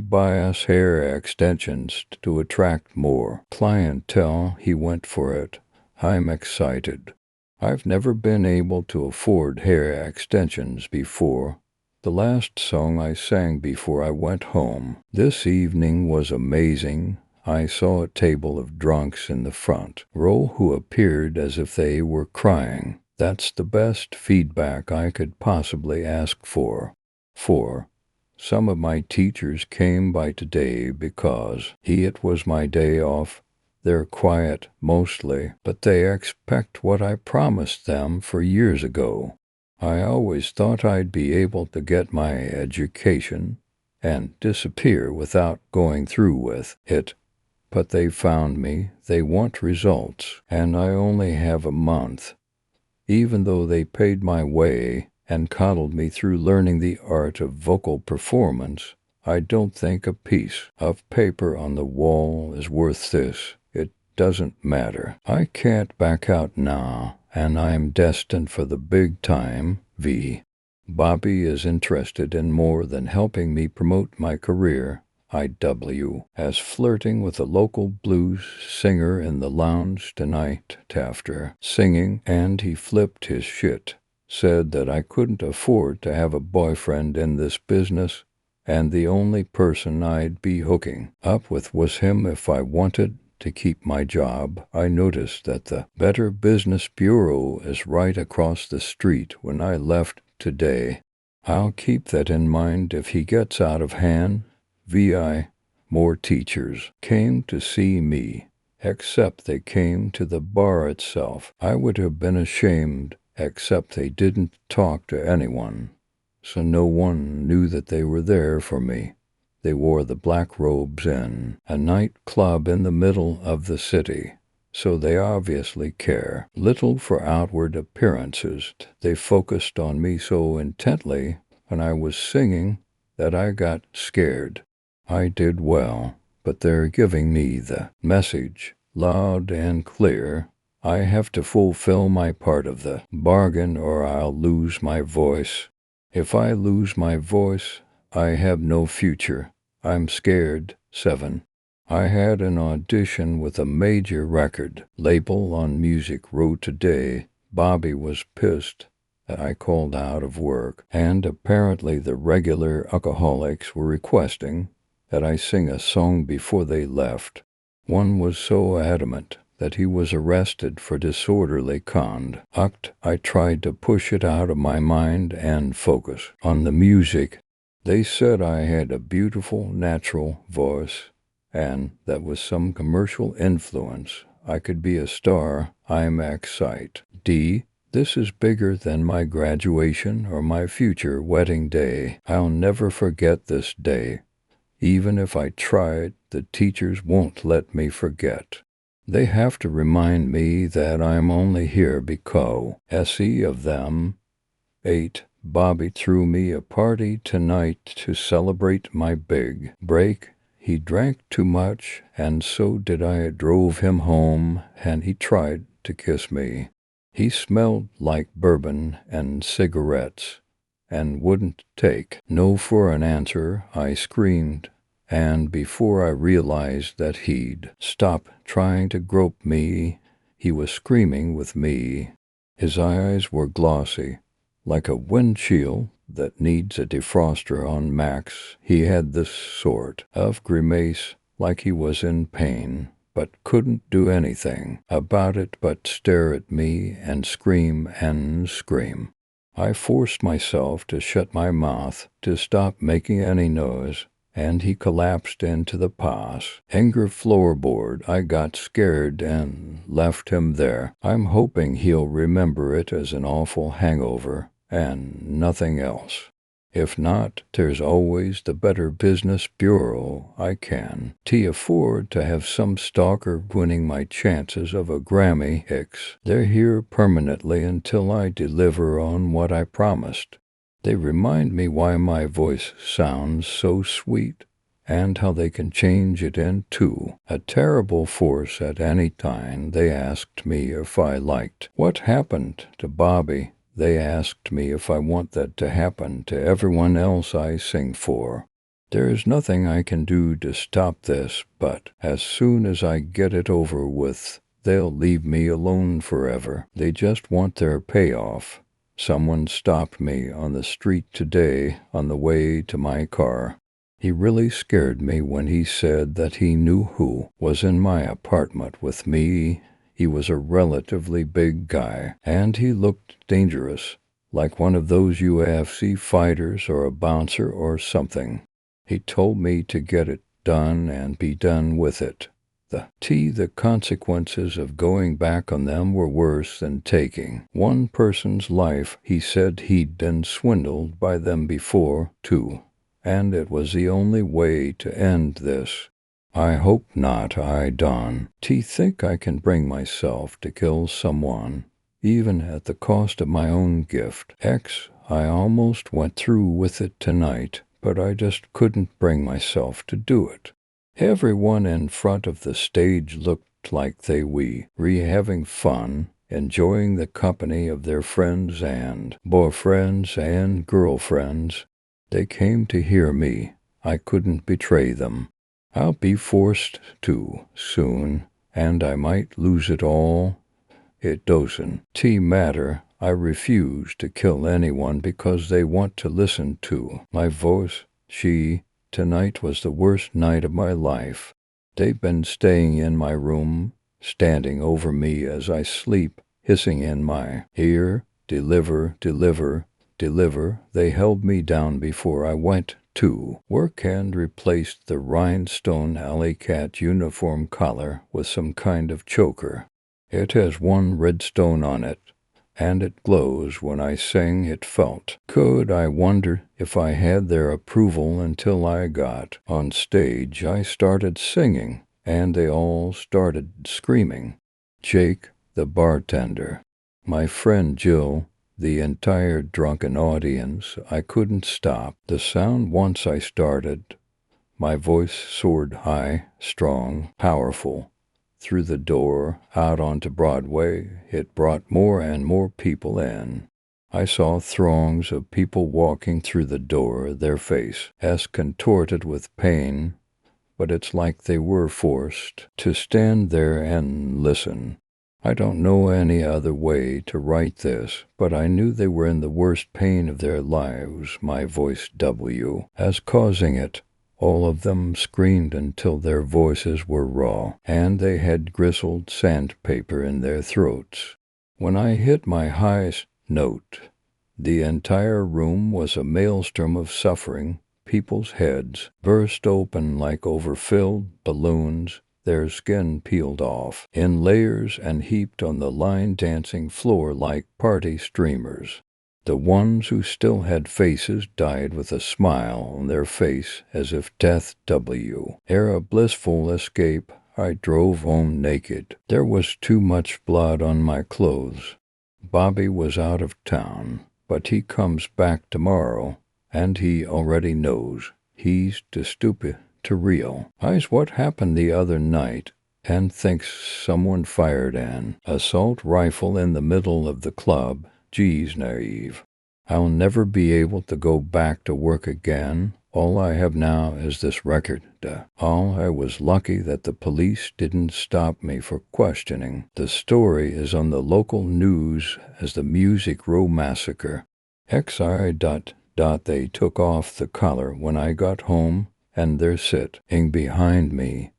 buy us hair extensions to attract more clientele. He went for it. I'm excited. I've never been able to afford hair extensions before. The last song I sang before I went home this evening was amazing. I saw a table of drunks in the front row who appeared as if they were crying. That's the best feedback I could possibly ask for. 4. Some of my teachers came by today because it was my day off. They're quiet, mostly, but they expect what I promised them for years ago. I always thought I'd be able to get my education and disappear without going through with it. But they found me. They want results, and I only have a month. Even though they paid my way and coddled me through learning the art of vocal performance, I don't think a piece of paper on the wall is worth this. It doesn't matter. I can't back out now, and I'm destined for the big time. Bobby is interested in more than helping me promote my career. As flirting with a local blues singer in the lounge tonight after singing, and he flipped his shit, said that I couldn't afford to have a boyfriend in this business, and the only person I'd be hooking up with was him if I wanted to keep my job. I noticed that the Better Business Bureau is right across the street when I left today. I'll keep that in mind if he gets out of hand. More teachers came to see me, except they came to the bar itself. I would have been ashamed, except they didn't talk to anyone, so no one knew that they were there for me. They wore the black robes in a nightclub in the middle of the city, so they obviously care little for outward appearances. They focused on me so intently when I was singing that I got scared. I did well, but they're giving me the message loud and clear. I have to fulfill my part of the bargain or I'll lose my voice. If I lose my voice, I have no future. I'm scared. 7. I had an audition with a major record label on Music Row today. Bobby was pissed that I called out of work, and apparently the regular alcoholics were requesting that I sing a song before they left. One was so adamant that he was arrested for disorderly conduct. I tried to push it out of my mind and focus on the music. They said I had a beautiful, natural voice, and that with some commercial influence, I could be a star. IMAX site. D. This is bigger than my graduation or my future wedding day. I'll never forget this day. Even if I tried, the teachers won't let me forget. They have to remind me that I'm only here because SE of them. 8. Bobby threw me a party tonight to celebrate my big break. He drank too much, and so did I. Drove him home, and he tried to kiss me. He smelled like bourbon and cigarettes, and wouldn't take no for an answer. I screamed, and before I realized that he'd stop trying to grope me, he was screaming with me. His eyes were glossy, like a windshield that needs a defroster on max. He had this sort of grimace, like he was in pain, but couldn't do anything about it but stare at me and scream and scream. I forced myself to shut my mouth, to stop making any noise, and he collapsed into the anger floorboard. I got scared and left him there. I'm hoping he'll remember it as an awful hangover and nothing else. If not, there's always the Better Business Bureau. I can afford to have some stalker ruining my chances of a Grammy. They're here permanently until I deliver on what I promised. They remind me why my voice sounds so sweet, and how they can change it into a terrible force at any time. They asked me if I liked what happened to Bobby. They asked me if I want that to happen to everyone else I sing for. There's nothing I can do to stop this, but as soon as I get it over with, they'll leave me alone forever. They just want their payoff. Someone stopped me on the street today on the way to my car. He really scared me when he said that he knew who was in my apartment with me. He was a relatively big guy, and he looked dangerous, like one of those UFC fighters or a bouncer or something. He told me to get it done and be done with it. The consequences of going back on them were worse than taking one person's life. He said he'd been swindled by them before, too, and it was the only way to end this. I hope not. I don't think I can bring myself to kill someone, even at the cost of my own gift. I almost went through with it tonight, but I just couldn't bring myself to do it. Everyone in front of the stage looked like they were having fun, enjoying the company of their friends and boyfriends and girlfriends. They came to hear me. I couldn't betray them. I'll be forced to soon, and I might lose it all. It doesn't matter. I refuse to kill anyone because they want to listen to my voice. Tonight was the worst night of my life. They've been staying in my room, standing over me as I sleep, hissing in my ear, deliver, deliver, deliver. They held me down before I went to work and replaced the rhinestone alley cat uniform collar with some kind of choker. It has one red stone on it, and it glows when I sing. It felt good. I wonder if I had their approval until I got on stage. I started singing, and they all started screaming. Jake, the bartender, my friend Jill, The entire drunken audience, I couldn't stop. The sound, once I started, my voice soared high, strong, powerful. Through the door, out onto Broadway, it brought more and more people in. I saw throngs of people walking through the door, their faces contorted with pain, but it's like they were forced to stand there and listen. I don't know any other way to write this, but I knew they were in the worst pain of their lives, my voice as causing it. All of them screamed until their voices were raw, and they had grizzled sandpaper in their throats. When I hit my highest note, the entire room was a maelstrom of suffering. People's heads burst open like overfilled balloons, their skin peeled off in layers and heaped on the line-dancing floor like party streamers. The ones who still had faces died with a smile on their face as if death ere a blissful escape. I drove home naked. There was too much blood on my clothes. Bobby was out of town, but he comes back tomorrow, and he already knows. He's too stupid to real. Eyes what happened the other night, and thinks someone fired an assault rifle in the middle of the club. Geez, naive. I'll never be able to go back to work again. All I have now is this record. I was lucky that the police didn't stop me for questioning. The story is on the local news as the Music Row Massacre. They took off the collar when I got home, and they're sitting behind me,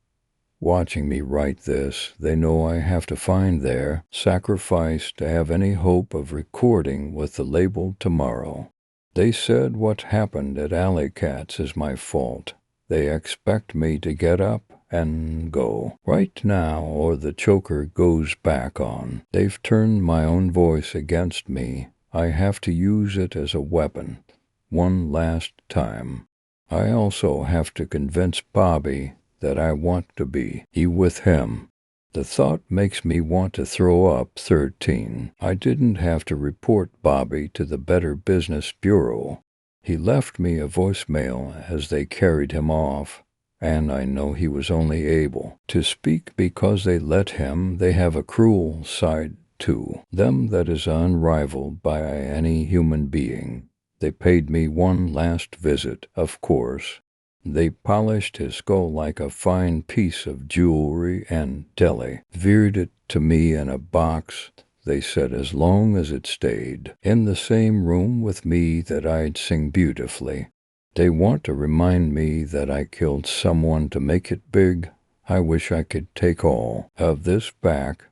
watching me write this. They know I have to find their sacrifice to have any hope of recording with the label tomorrow. They said what happened at Alley Cats is my fault. They expect me to get up and go right now or the choker goes back on. They've turned my own voice against me. I have to use it as a weapon. One last time. I also have to convince Bobby that I want to be with him. The thought makes me want to throw up. 13. I didn't have to report Bobby to the Better Business Bureau. He left me a voicemail as they carried him off, and I know he was only able to speak because they let him. They have a cruel side to them that is unrivaled by any human being. They paid me one last visit, of course. They polished his skull like a fine piece of jewelry and delivered it to me in a box. They said as long as it stayed in the same room with me that I'd sing beautifully. They want to remind me that I killed someone to make it big. I wish I could take all of this back,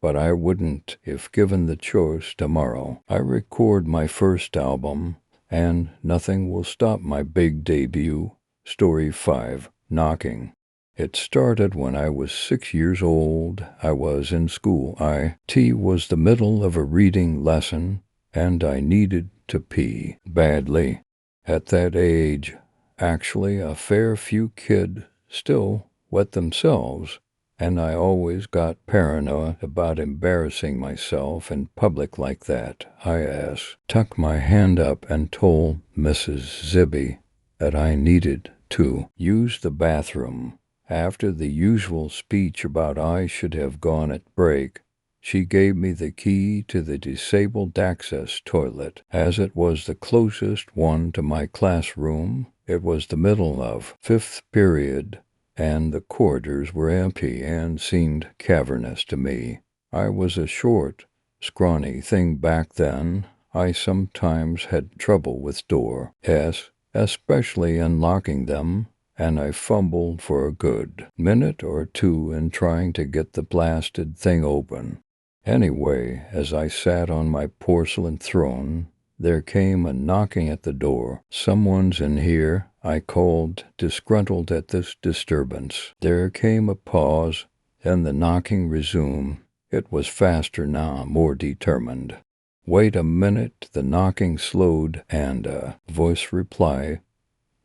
but I wouldn't if given the choice. Tomorrow I record my first album, and nothing will stop my big debut. Story 5, Knocking. It started when I was 6 years old. I was in school. It was the middle of a reading lesson, and I needed to pee badly. At that age, actually a fair few kids still wet themselves, and I always got paranoid about embarrassing myself in public like that. I tucked my hand up and told Mrs. Zibby that I needed to use the bathroom. After the usual speech about I should have gone at break, she gave me the key to the disabled access toilet, as it was the closest one to my classroom. It was the middle of 5th period, and the corridors were empty and seemed cavernous to me. I was a short, scrawny thing back then. I sometimes had trouble with doors, especially unlocking them, and I fumbled for a good minute or two in trying to get the blasted thing open. Anyway, as I sat on my porcelain throne, there came a knocking at the door. Someone's in here, I called, disgruntled at this disturbance. There came a pause, and the knocking resumed. It was faster now, more determined. Wait a minute. The knocking slowed, and a voice replied,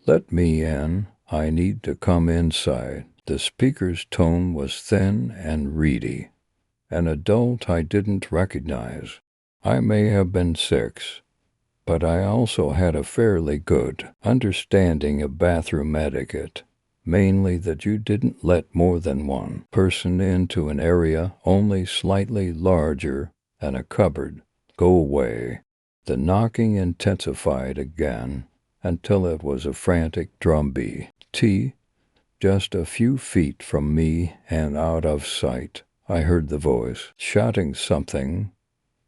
"Let me in. I need to come inside." The speaker's tone was thin and reedy. An adult I didn't recognize. I may have been 6, but I also had a fairly good understanding of bathroom etiquette, mainly that you didn't let more than one person into an area only slightly larger than a cupboard. Go away. The knocking intensified again until it was a frantic drumbeat. Just a few feet from me and out of sight, I heard the voice, shouting something,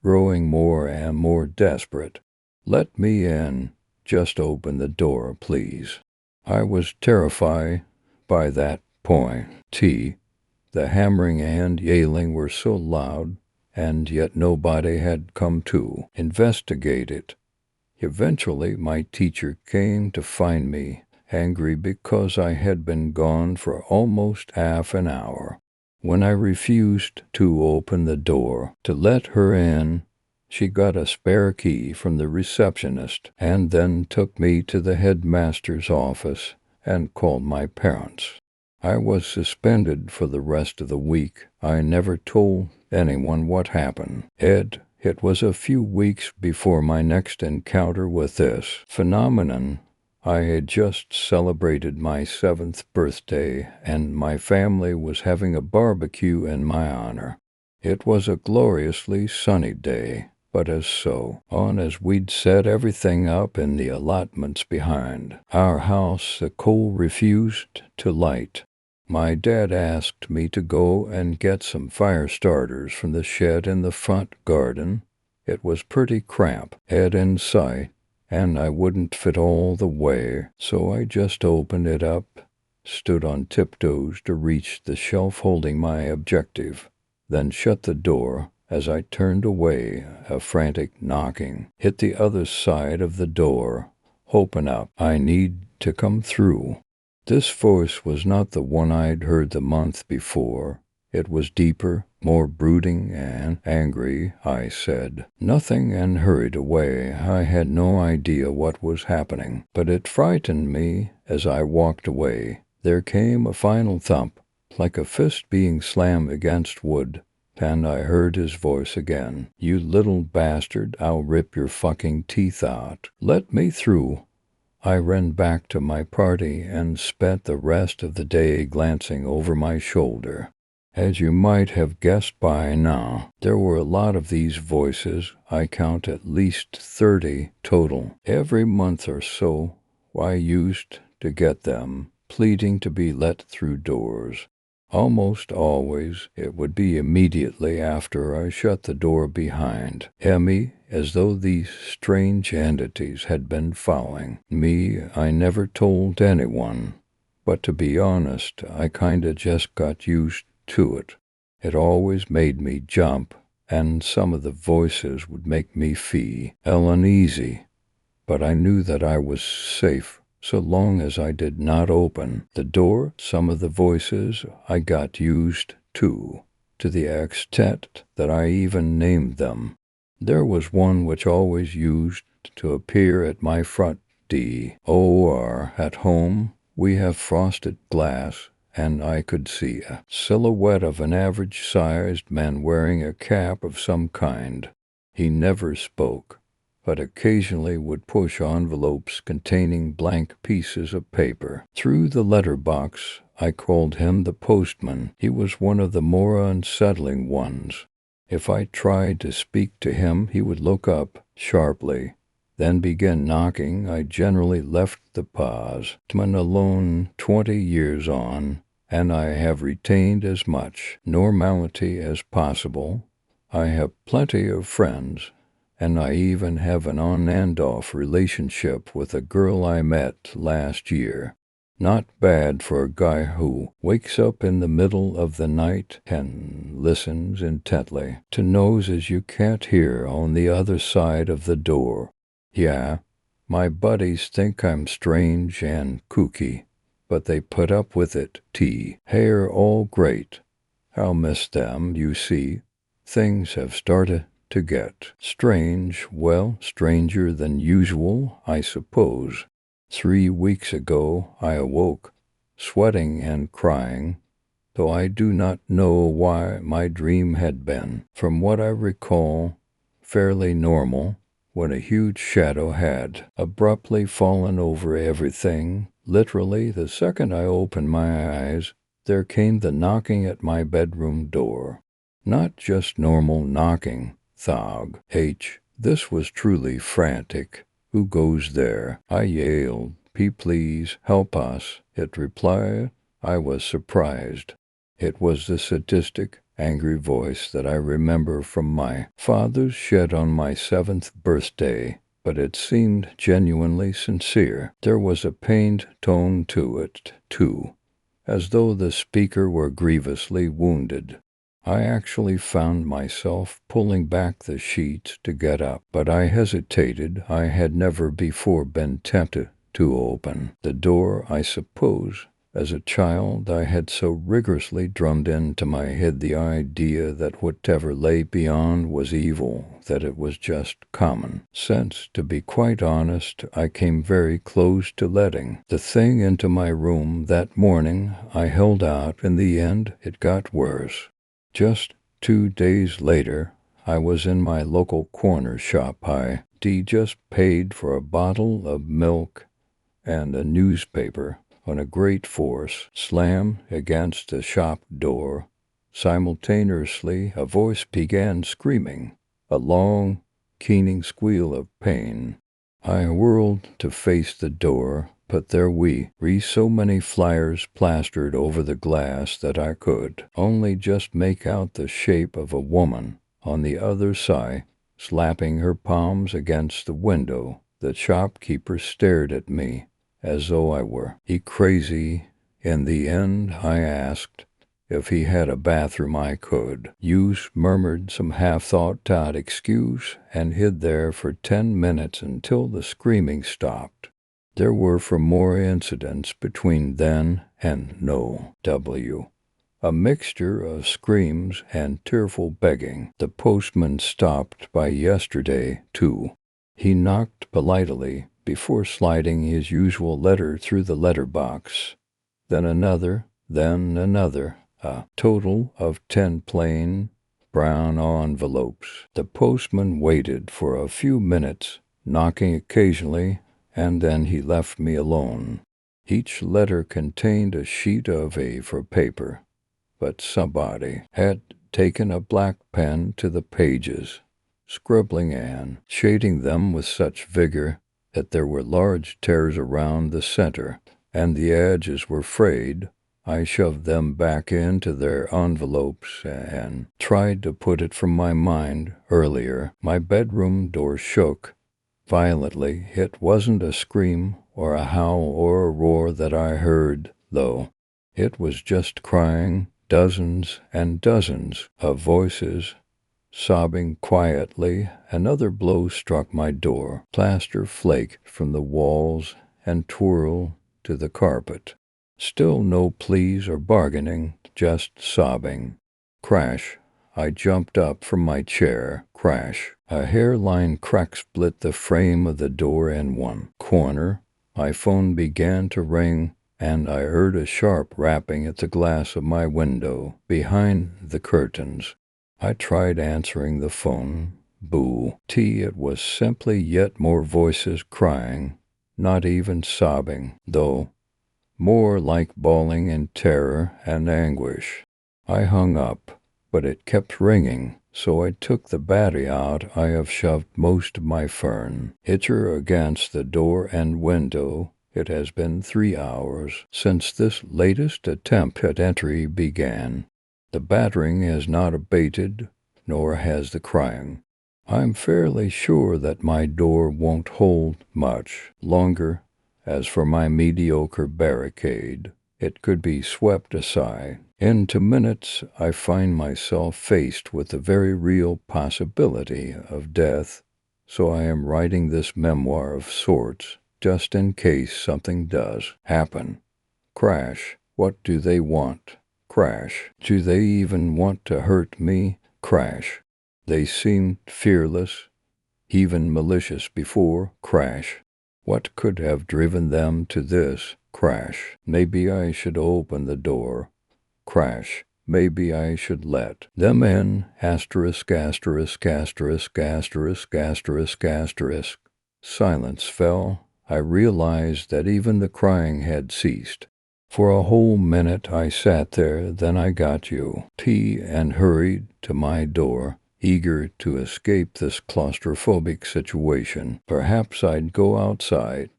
growing more and more desperate. Let me in. Just open the door, please. I was terrified by that point. The hammering and yelling were so loud, and yet nobody had come to investigate it. Eventually, my teacher came to find me, angry because I had been gone for almost half an hour. When I refused to open the door to let her in, she got a spare key from the receptionist and then took me to the headmaster's office and called my parents. I was suspended for the rest of the week. I never told anyone what happened. It was a few weeks before my next encounter with this phenomenon. I had just celebrated my 7th birthday, and my family was having a barbecue in my honor. It was a gloriously sunny day, but as we'd set everything up in the allotments behind our house, the coal refused to light. My dad asked me to go and get some fire starters from the shed in the front garden. It was pretty cramped inside, and I wouldn't fit all the way, so I just opened it up, stood on tiptoes to reach the shelf holding my objective, then shut the door. As I turned away, a frantic knocking hit the other side of the door. Open up. I need to come through. This voice was not the one I'd heard the month before. It was deeper, more brooding and angry. I said nothing and hurried away. I had no idea what was happening, but it frightened me as I walked away. There came a final thump, like a fist being slammed against wood, and I heard his voice again. You little bastard, I'll rip your fucking teeth out. Let me through. I ran back to my party and spent the rest of the day glancing over my shoulder. As you might have guessed by now, there were a lot of these voices. I count at least 30 total. Every month or so, I used to get them, pleading to be let through doors. Almost always, it would be immediately after I shut the door behind me, as though these strange entities had been following me. I never told anyone, but to be honest, I kinda just got used to it. It always made me jump, and some of the voices would make me feel uneasy, but I knew that I was safe so long as I did not open the door. Some of the voices I got used to the extent that I even named them. There was one which always used to appear at my front door. At home, we have frosted glass, and I could see a silhouette of an average-sized man wearing a cap of some kind. He never spoke, but occasionally would push envelopes containing blank pieces of paper through the letterbox. I called him the postman. He was one of the more unsettling ones. If I tried to speak to him, he would look up sharply, then begin knocking. I generally left the postman alone. 20 years on, and I have retained as much normality as possible. I have plenty of friends, and I even have an on and off relationship with a girl I met last year. Not bad for a guy who wakes up in the middle of the night and listens intently to noises you can't hear on the other side of the door. Yeah, my buddies think I'm strange and kooky, but they put up with it. Hair all great. I'll miss them, you see. Things have started to get strange, well, stranger than usual, I suppose. 3 weeks ago I awoke, sweating and crying, though I do not know why. My dream had been, from what I recall, fairly normal when a huge shadow had abruptly fallen over everything. Literally, the second I opened my eyes, there came the knocking at my bedroom door. Not just normal knocking, thog. This was truly frantic. "Who goes there?" I yelled. Please help us," it replied. I was surprised. It was the sadistic, angry voice that I remember from my father's shed on my 7th birthday, but it seemed genuinely sincere. There was a pained tone to it, too, as though the speaker were grievously wounded. I actually found myself pulling back the sheets to get up, but I hesitated. I had never before been tempted to open the door. I suppose as a child I had so rigorously drummed into my head the idea that whatever lay beyond was evil, that it was just common sense. To be quite honest, I came very close to letting the thing into my room that morning. I held out. In the end, it got worse. Just 2 days later, I was in my local corner shop. I just paid for a bottle of milk and a newspaper when a great force slammed against the shop door. Simultaneously, a voice began screaming, a long, keening squeal of pain. I whirled to face the door, but there were so many flyers plastered over the glass that I could only just make out the shape of a woman on the other side, slapping her palms against the window. The shopkeeper stared at me as though I were crazy. In the end, I asked if he had a bathroom I could use, murmured some half-thought-out excuse, and hid there for 10 minutes until the screaming stopped. There were 4 more incidents between then and now. A mixture of screams and tearful begging. The postman stopped by yesterday, too. He knocked politely before sliding his usual letter through the letterbox. Then another, a total of 10 plain, brown envelopes. The postman waited for a few minutes, knocking occasionally, and then he left me alone. Each letter contained a sheet of A4 paper, but somebody had taken a black pen to the pages, scribbling and shading them with such vigor that there were large tears around the center, and the edges were frayed. I shoved them back into their envelopes and tried to put it from my mind. Earlier, my bedroom door shook violently. It wasn't a scream or a howl or a roar that I heard, though. It was just crying, dozens and dozens of voices sobbing quietly. Another blow struck my door. Plaster flaked from the walls and twirled to the carpet. Still no pleas or bargaining, just sobbing. Crash. I jumped up from my chair. Crash. A hairline crack split the frame of the door in one corner. My phone began to ring, and I heard a sharp rapping at the glass of my window behind the curtains. I tried answering the phone. Boo. It was simply yet more voices crying, not even sobbing, though more like bawling in terror and anguish. I hung up, but it kept ringing, so I took the battery out. I have shoved most of my furniture against the door and window. It has been 3 hours since this latest attempt at entry began. The battering has not abated, nor has the crying. I'm fairly sure that my door won't hold much longer. As for my mediocre barricade, it could be swept aside. In 2 minutes, I find myself faced with the very real possibility of death, so I am writing this memoir of sorts, just in case something does happen. Crash. What do they want? Crash. Do they even want to hurt me? Crash. They seemed fearless, even malicious before. Crash. What could have driven them to this? Crash. Maybe I should open the door. Crash. maybe I should let them in, asterisk, asterisk, asterisk, asterisk, asterisk, asterisk. Silence fell. I realized that even the crying had ceased. For a whole minute I sat there, then I got you, tea, and hurried to my door, eager to escape this claustrophobic situation. Perhaps I'd go outside,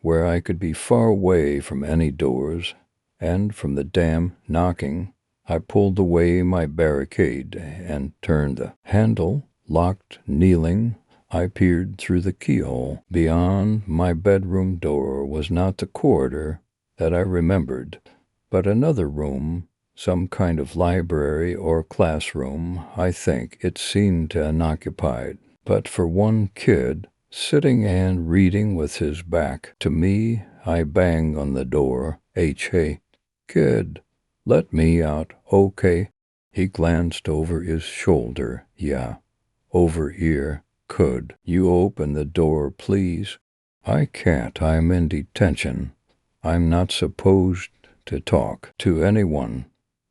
where I could be far away from any doors, and from the damn knocking. I pulled away my barricade and turned the handle. Locked, kneeling, I peered through the keyhole. Beyond my bedroom door was not the corridor that I remembered, but another room, some kind of library or classroom, I think it seemed unoccupied. But for one kid, sitting and reading with his back to me, I banged on the door. Hey, kid, let me out, okay? He glanced over his shoulder. Yeah, over here. Could you open the door, please? I can't. I'm in detention. I'm not supposed to talk to anyone.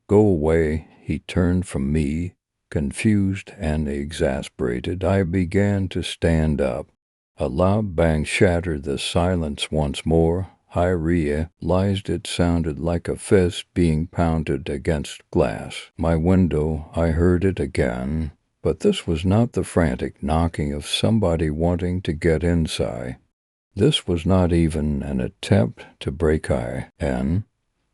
Go away. He turned from me, confused and exasperated. I began to stand up. A loud bang shattered the silence once more. I realized it sounded like a fist being pounded against glass. My window, I heard it again, but this was not the frantic knocking of somebody wanting to get inside. This was not even an attempt to break in.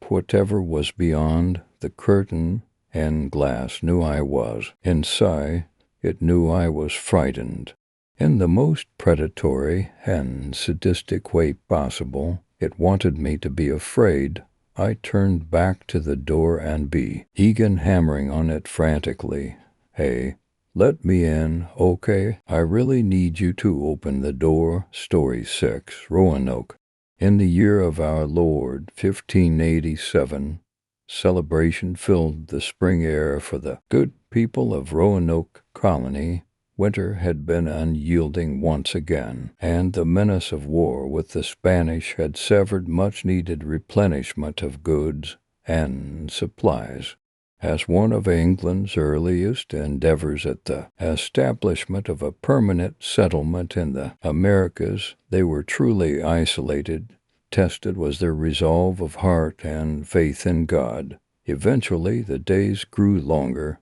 Whatever was beyond the curtain and glass knew I was inside. It knew I was frightened. In the most predatory and sadistic way possible, it wanted me to be afraid. I turned back to the door and began hammering on it frantically. Hey, let me in, okay? I really need you to open the door. Story 6, Roanoke. In the year of our Lord, 1587, celebration filled the spring air for the good people of Roanoke Colony. Winter had been unyielding once again, and the menace of war with the Spanish had severed much-needed replenishment of goods and supplies. As one of England's earliest endeavors at the establishment of a permanent settlement in the Americas, they were truly isolated. Tested was their resolve of heart and faith in God. Eventually, the days grew longer,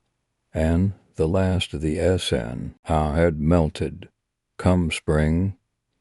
and the last of the SN had melted. Come spring,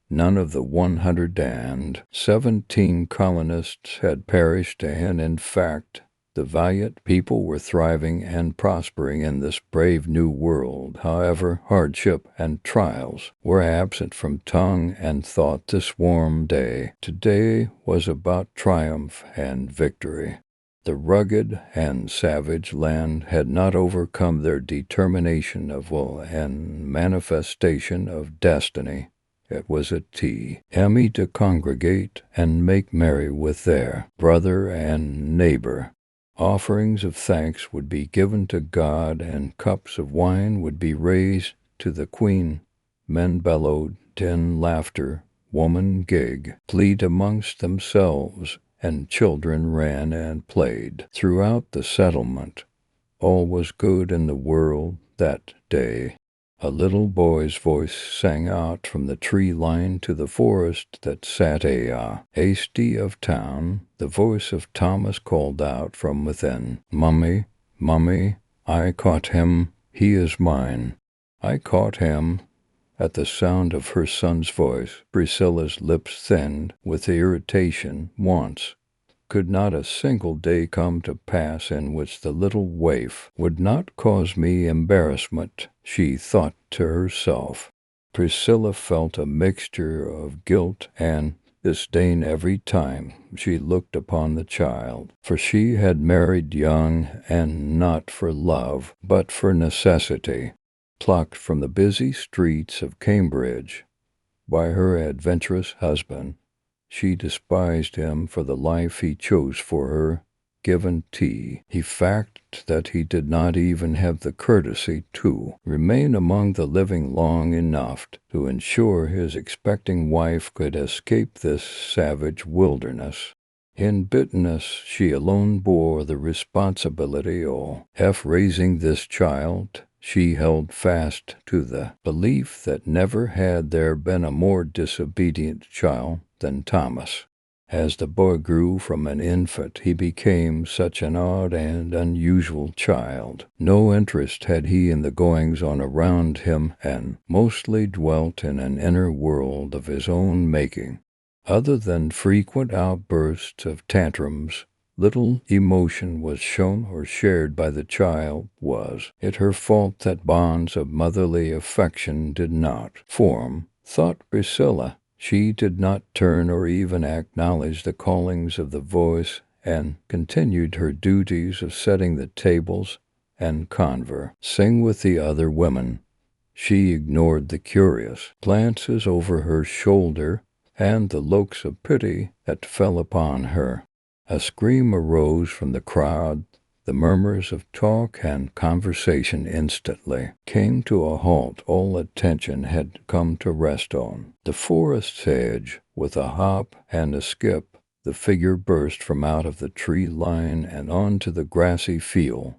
none of the 117 colonists had perished, and in fact, the valiant people were thriving and prospering in this brave new world. However, hardship and trials were absent from tongue and thought this warm day. Today was about triumph and victory. The rugged and savage land had not overcome their determination of will and manifestation of destiny. It was a T.M.E. to congregate and make merry with their brother and neighbor. Offerings of thanks would be given to God, and cups of wine would be raised to the Queen. Men bellowed, din laughter, woman plead amongst themselves, and children ran and played. Throughout the settlement, all was good in the world that day. A little boy's voice sang out from the tree line to the forest that sat hasty of town. The voice of Thomas called out from within, "Mummy, Mummy, I caught him. He is mine. I caught him." At the sound of her son's voice, Priscilla's lips thinned with irritation. Once, could not a single day come to pass in which the little waif would not cause me embarrassment, she thought to herself. Priscilla felt a mixture of guilt and disdain every time she looked upon the child, for she had married young, and not for love, but for necessity. Plucked from the busy streets of Cambridge by her adventurous husband, she despised him for the life he chose for her, given the fact that he did not even have the courtesy to remain among the living long enough to ensure his expecting wife could escape this savage wilderness. In bitterness she alone bore the responsibility of raising this child. She held fast to the belief that never had there been a more disobedient child than Thomas. As the boy grew from an infant, he became such an odd and unusual child. No interest had he in the goings-on around him, and mostly dwelt in an inner world of his own making. Other than frequent outbursts of tantrums, little emotion was shown or shared by the child. Was it her fault that bonds of motherly affection did not form? Thought Priscilla. She did not turn or even acknowledge the callings of the voice, and continued her duties of setting the tables and conversing with the other women. She ignored the curious glances over her shoulder and the looks of pity that fell upon her. A scream arose from the crowd. The murmurs of talk and conversation instantly came to a halt. All attention had come to rest on the forest's edge. With a hop and a skip, the figure burst from out of the tree line and onto the grassy field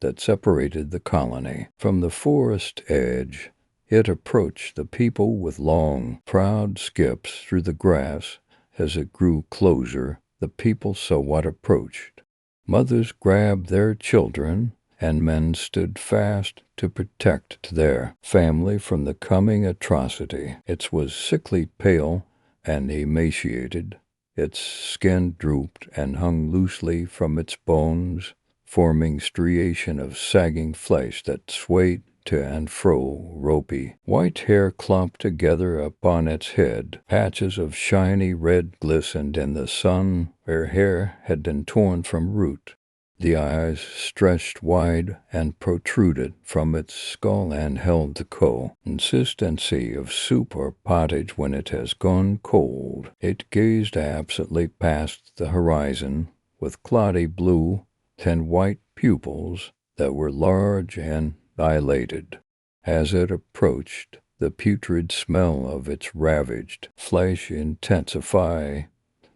that separated the colony from the forest edge. It approached the people with long, proud skips through the grass. As it grew closer, the people saw what approached. Mothers grabbed their children, and men stood fast to protect their family from the coming atrocity. It was sickly pale and emaciated. Its skin drooped and hung loosely from its bones, forming striation of sagging flesh that swayed to and fro. Ropey white hair clumped together upon its head. Patches of shiny red glistened in the sun where hair had been torn from root. The eyes stretched wide and protruded from its skull and held the consistency of soup or pottage when it has gone cold. It gazed absently past the horizon with cloudy blue and white pupils that were large and dilated. As it approached, the putrid smell of its ravaged flesh intensified.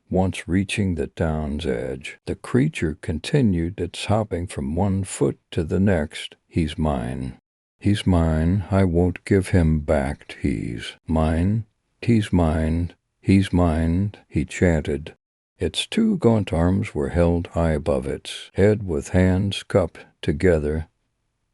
Once reaching the town's edge, the creature continued its hopping from one foot to the next. He's mine. He's mine. I won't give him back. He's mine. He's mine. He's mine, he chanted. Its two gaunt arms were held high above its head with hands cupped together,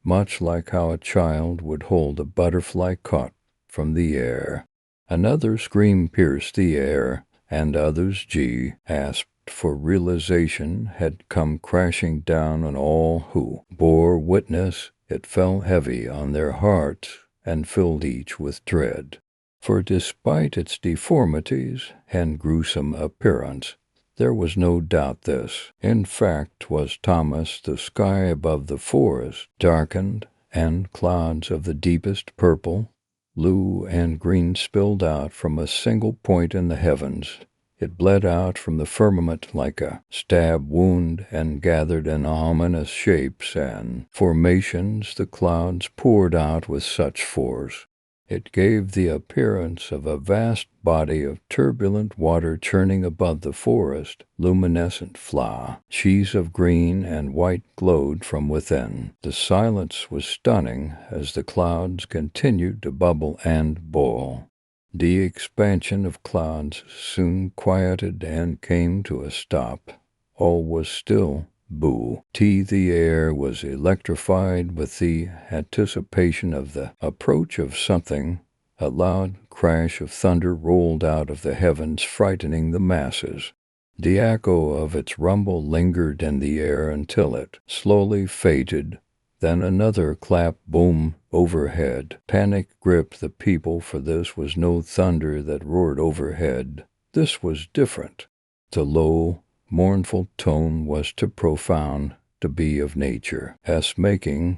much like how a child would hold a butterfly caught from the air. Another scream pierced the air, and others' gasped for realization had come crashing down on all who bore witness. It fell heavy on their hearts and filled each with dread. For despite its deformities and gruesome appearance, there was no doubt this, in fact, was Thomas. The sky above the forest darkened, and clouds of the deepest purple, blue, and green spilled out from a single point in the heavens. It bled out from the firmament like a stab wound and gathered in ominous shapes and formations. The clouds poured out with such force. It gave the appearance of a vast body of turbulent water churning above the forest. Luminescent flashes of green and white glowed from within. The silence was stunning as the clouds continued to bubble and boil. The expansion of clouds soon quieted and came to a stop. All was still. The air was electrified with the anticipation of the approach of something. A loud crash of thunder rolled out of the heavens, frightening the masses. The echo of its rumble lingered in the air until it slowly faded. Then another clap boomed overhead. Panic gripped the people, for this was no thunder that roared overhead. This was different. The low, mournful tone was too profound to be of nature as making.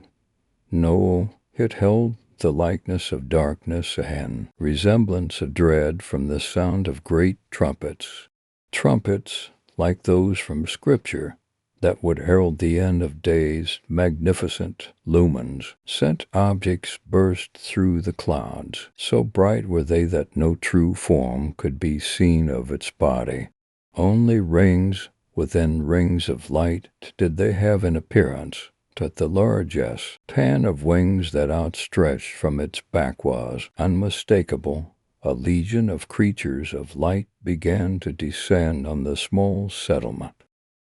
No, it held the likeness of darkness and resemblance of dread from the sound of great trumpets. Trumpets like those from Scripture that would herald the end of days. Magnificent lumens sent objects burst through the clouds. So bright were they that no true form could be seen of its body. Only rings within rings of light did they have in appearance, but the largesse pan of wings that outstretched from its back was unmistakable. A legion of creatures of light began to descend on the small settlement.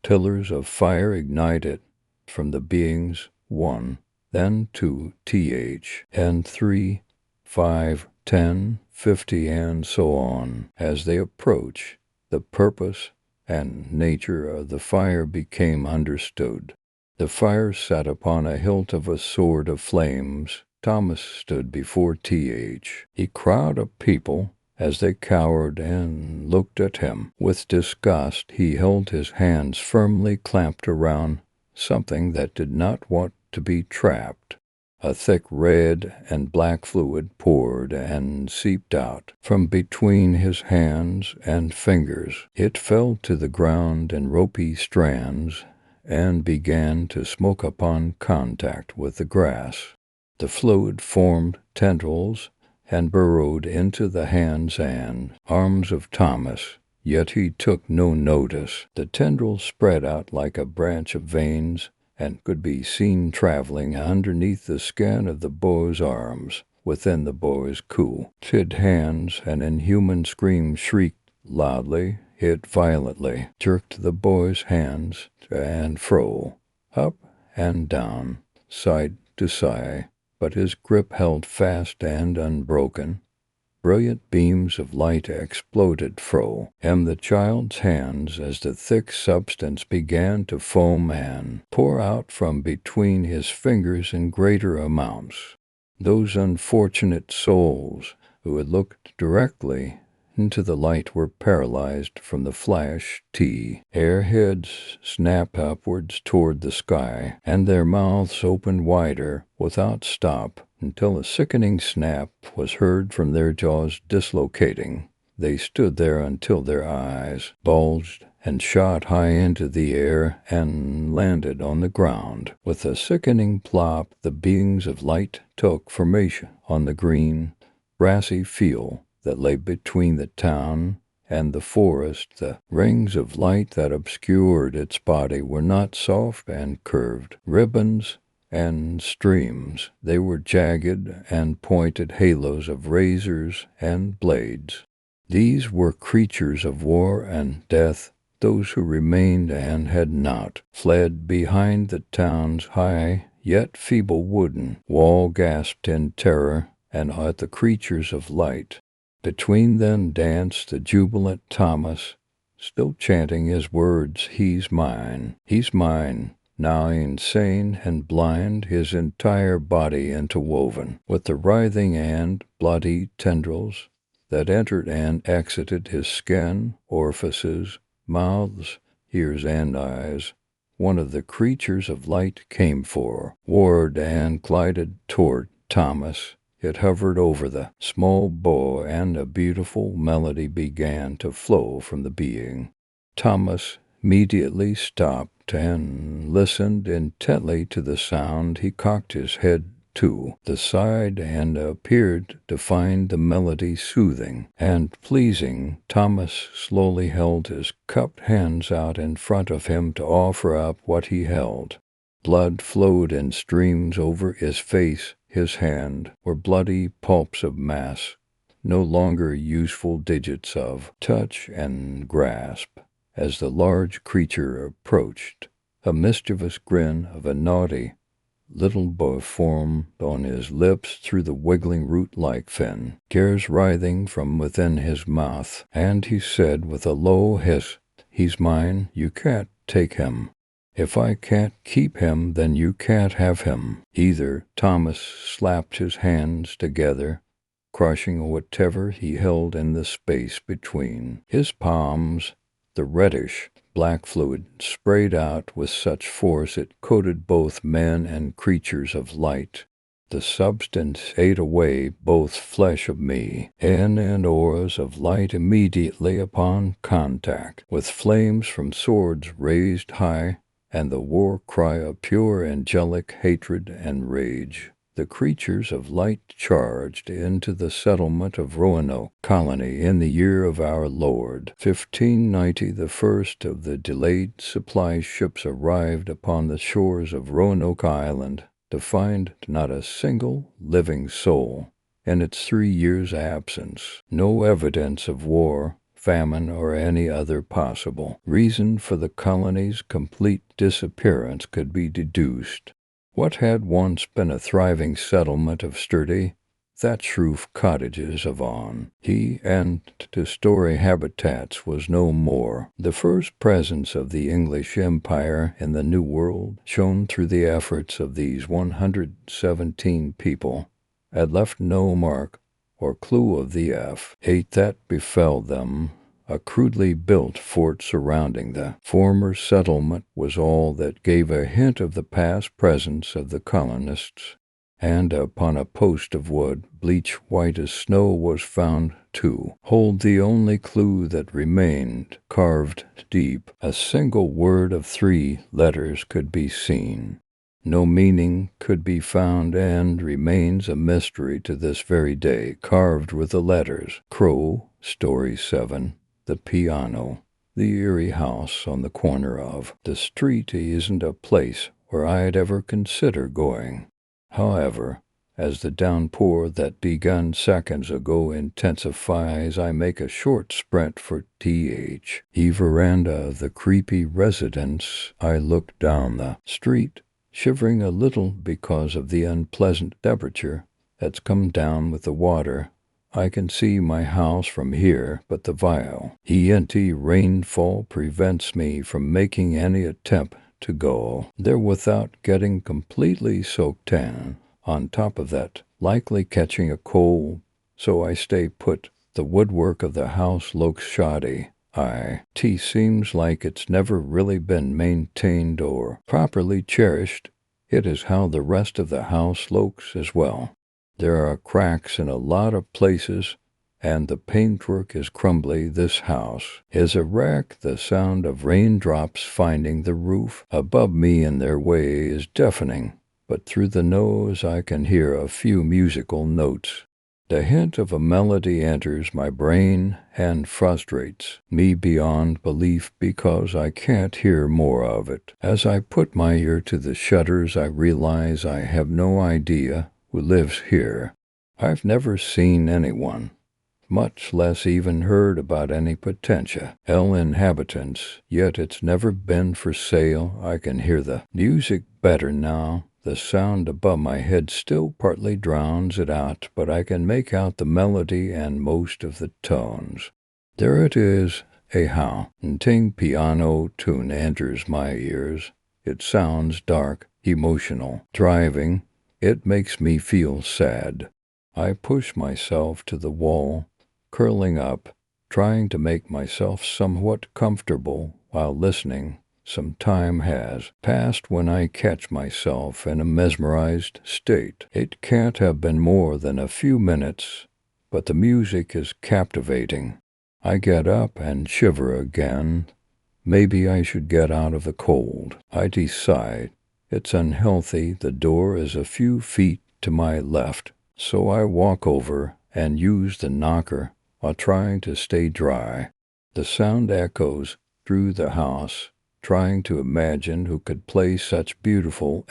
Pillars of fire ignited from the beings, 1, then 2, and 3, 5, 10, 50, and so on. As they approached, the purpose and nature of the fire became understood. The fire sat upon a hilt of a sword of flames. Thomas stood before T.H. A crowd of people, as they cowered and looked at him with disgust, he held his hands firmly clamped around something that did not want to be trapped. A thick red and black fluid poured and seeped out from between his hands and fingers. It fell to the ground in ropey strands and began to smoke upon contact with the grass. The fluid formed tendrils and burrowed into the hands and arms of Thomas, yet he took no notice. The tendrils spread out like a branch of veins and could be seen traveling underneath the skin of the boy's arms. Within the boy's cool-tid hands, an inhuman scream shrieked loudly, hit violently, jerked the boy's hands to and fro, up and down, side to side, but his grip held fast and unbroken. Brilliant beams of light exploded from the child's hands as the thick substance began to foam and pour out from between his fingers in greater amounts. Those unfortunate souls who had looked directly into the light were paralyzed from the flash. Airheads snapped upwards toward the sky, and their mouths opened wider without stop until a sickening snap was heard from their jaws dislocating. They stood there until their eyes bulged and shot high into the air and landed on the ground. With a sickening plop, the beings of light took formation on the green, grassy field that lay between the town and the forest. The rings of light that obscured its body were not soft and curved ribbons and streams. They were jagged and pointed halos of razors and blades. These were creatures of war and death. Those who remained and had not fled behind the town's high yet feeble wooden wall gasped in terror and at the creatures of light. Between them danced the jubilant Thomas, still chanting his words, he's mine, now insane and blind, his entire body interwoven with the writhing and bloody tendrils that entered and exited his skin, orifices, mouths, ears, and eyes. One of the creatures of light came forward and glided toward Thomas. It hovered over the small boy, and a beautiful melody began to flow from the being. Thomas immediately stopped and listened intently to the sound. He cocked his head to the side and appeared to find the melody soothing and pleasing. Thomas slowly held his cupped hands out in front of him to offer up what he held. Blood flowed in streams over his face. His hand were bloody pulps of mass, no longer useful digits of touch and grasp. As the large creature approached, a mischievous grin of a naughty little boy formed on his lips through the wiggling root-like fin, gears writhing from within his mouth, and he said with a low hiss, he's mine, you can't take him. If I can't keep him, then you can't have him either. Thomas slapped his hands together, crushing whatever he held in the space between his palms. The reddish black fluid sprayed out with such force it coated both men and creatures of light. The substance ate away both flesh of me and auras of light immediately upon contact, with flames from swords raised high, and the war cry of pure angelic hatred and rage. the creatures of light charged into the settlement of Roanoke Colony in the year of our Lord 1590. The first of the delayed supply ships arrived upon the shores of Roanoke Island to find not a single living soul in its 3 years' absence, no evidence of war, famine, or any other possible reason for the colony's complete disappearance could be deduced. What had once been a thriving settlement of sturdy, thatch-roof cottages of he and two-story habitats was no more. The first presence of the English Empire in the New World, shown through the efforts of these 117 people, had left no mark or clue of the fate that befell them. A crudely built fort surrounding the former settlement was all that gave a hint of the past presence of the colonists, and upon a post of wood, bleach white as snow, was found to hold the only clue that remained. Carved deep, a single word of 3 letters could be seen. No meaning could be found, and remains a mystery to this very day, carved with the letters Crow, Story 7, the piano, the eerie house on the corner of the street isn't a place where I'd ever consider going. However, as the downpour that begun seconds ago intensifies, I make a short sprint for the veranda of the creepy residence. I look down the street, shivering a little because of the unpleasant temperature that's come down with the water. I can see my house from here, but the violent rainfall prevents me from making any attempt to go there without getting completely soaked in. On top of that, likely catching a cold, so I stay put. The woodwork of the house looks shoddy. It seems like it's never really been maintained or properly cherished. It is how the rest of the house looks as well. There are cracks in a lot of places, and the paintwork is crumbly. This house is a wreck. The sound of raindrops finding the roof above me in their way is deafening, but through the nose I can hear a few musical notes. The hint of a melody enters my brain and frustrates me beyond belief because I can't hear more of it. As I put my ear to the shutters, I realize I have no idea who lives here. I've never seen anyone, much less even heard about any potential inhabitants, yet it's never been for sale. I can hear the music better now. The sound above my head still partly drowns it out, but I can make out the melody and most of the tones. There it is, a haunting piano tune enters my ears. It sounds dark, emotional, driving. It makes me feel sad. I push myself to the wall, curling up, trying to make myself somewhat comfortable while listening. Some time has passed when I catch myself in a mesmerized state. It can't have been more than a few minutes, but the music is captivating. I get up and shiver again. Maybe I should get out of the cold. I decide it's unhealthy. The door is a few feet to my left, so I walk over and use the knocker while trying to stay dry. The sound echoes through the house, trying to imagine who could play such beautiful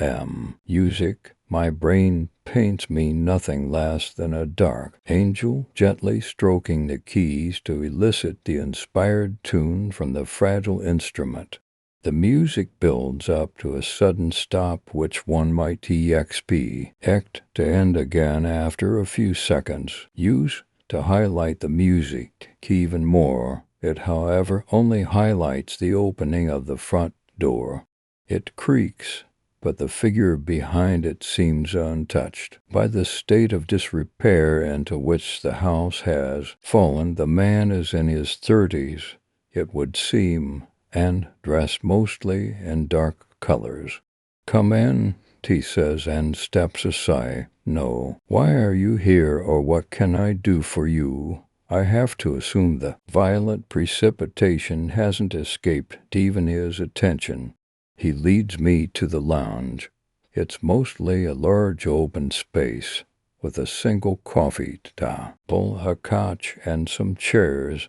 music. My brain paints me nothing less than a dark angel gently stroking the keys to elicit the inspired tune from the fragile instrument. The music builds up to a sudden stop, which one might expect to end again after a few seconds. Use to highlight the music even more. It, however, only highlights the opening of the front door. It creaks, but the figure behind it seems untouched by the state of disrepair into which the house has fallen. The man is in his 30s, it would seem, and dressed mostly in dark colors. "Come in," he says, and steps aside. "No. Why are you here, or what can I do for you?" I have to assume the violent precipitation hasn't escaped even his attention. He leads me to the lounge. It's mostly a large open space with a single coffee table, a couch, and some chairs.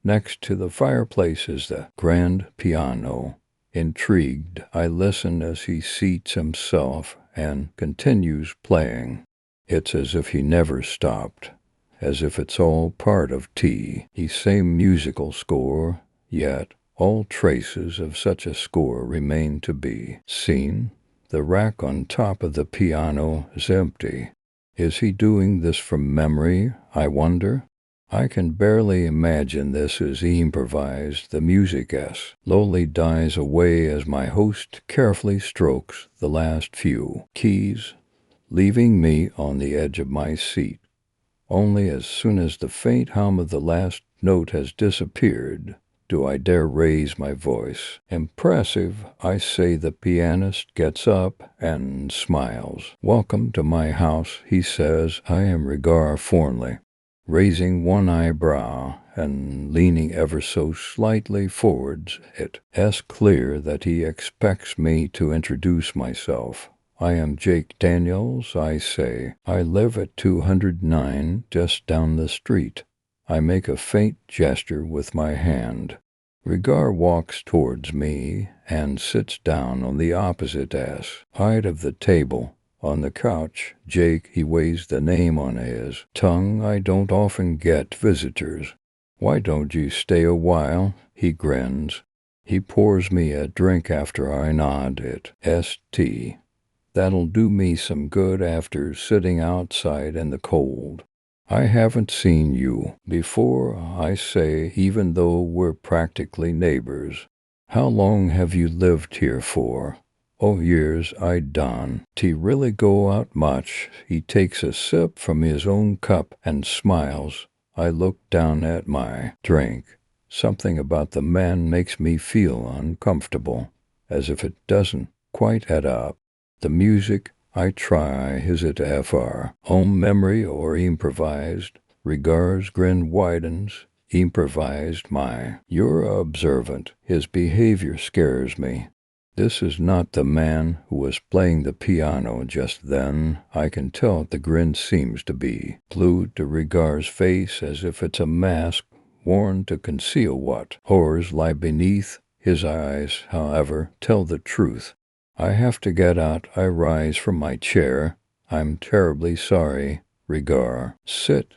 Next to the fireplace is the grand piano. Intrigued, I listen as he seats himself and continues playing. It's as if he never stopped, as if it's all part of tea. The same musical score, yet all traces of such a score remain to be seen. The rack on top of the piano is empty. Is he doing this from memory, I wonder? I can barely imagine this is improvised. The music slowly dies away as my host carefully strokes the last few keys, leaving me on the edge of my seat. Only as soon as the faint hum of the last note has disappeared do I dare raise my voice. Impressive, I say. The pianist gets up and smiles. "Welcome to my house," he says. I am Regar Fornley, raising one eyebrow and leaning ever so slightly forwards. It's clear that he expects me to introduce myself. "I am Jake Daniels," I say. "I live at 209, just down the street." I make a faint gesture with my hand. Regar walks towards me and sits down on the opposite side of the table. On the couch, Jake, he weighs the name on his tongue. "I don't often get visitors. Why don't you stay a while?" He grins. He pours me a drink after I nod. It's tea. That'll do me some good after sitting outside in the cold. "I haven't seen you before," I say, "even though we're practically neighbors. How long have you lived here for?" "Oh, years," I don. "Tea really go out much?" He takes a sip from his own cup and smiles. I look down at my drink. Something about the man makes me feel uncomfortable, as if it doesn't quite add up. The music, I try. Is it FR own memory or improvised? Regar's grin widens. Improvised, my. You're observant. His behavior scares me. This is not the man who was playing the piano just then. I can tell the grin seems to be glued to Regar's face, as if it's a mask worn to conceal what horrors lie beneath. His eyes, however, tell the truth. I have to get out. I rise from my chair. "I'm terribly sorry, Regar." "Sit."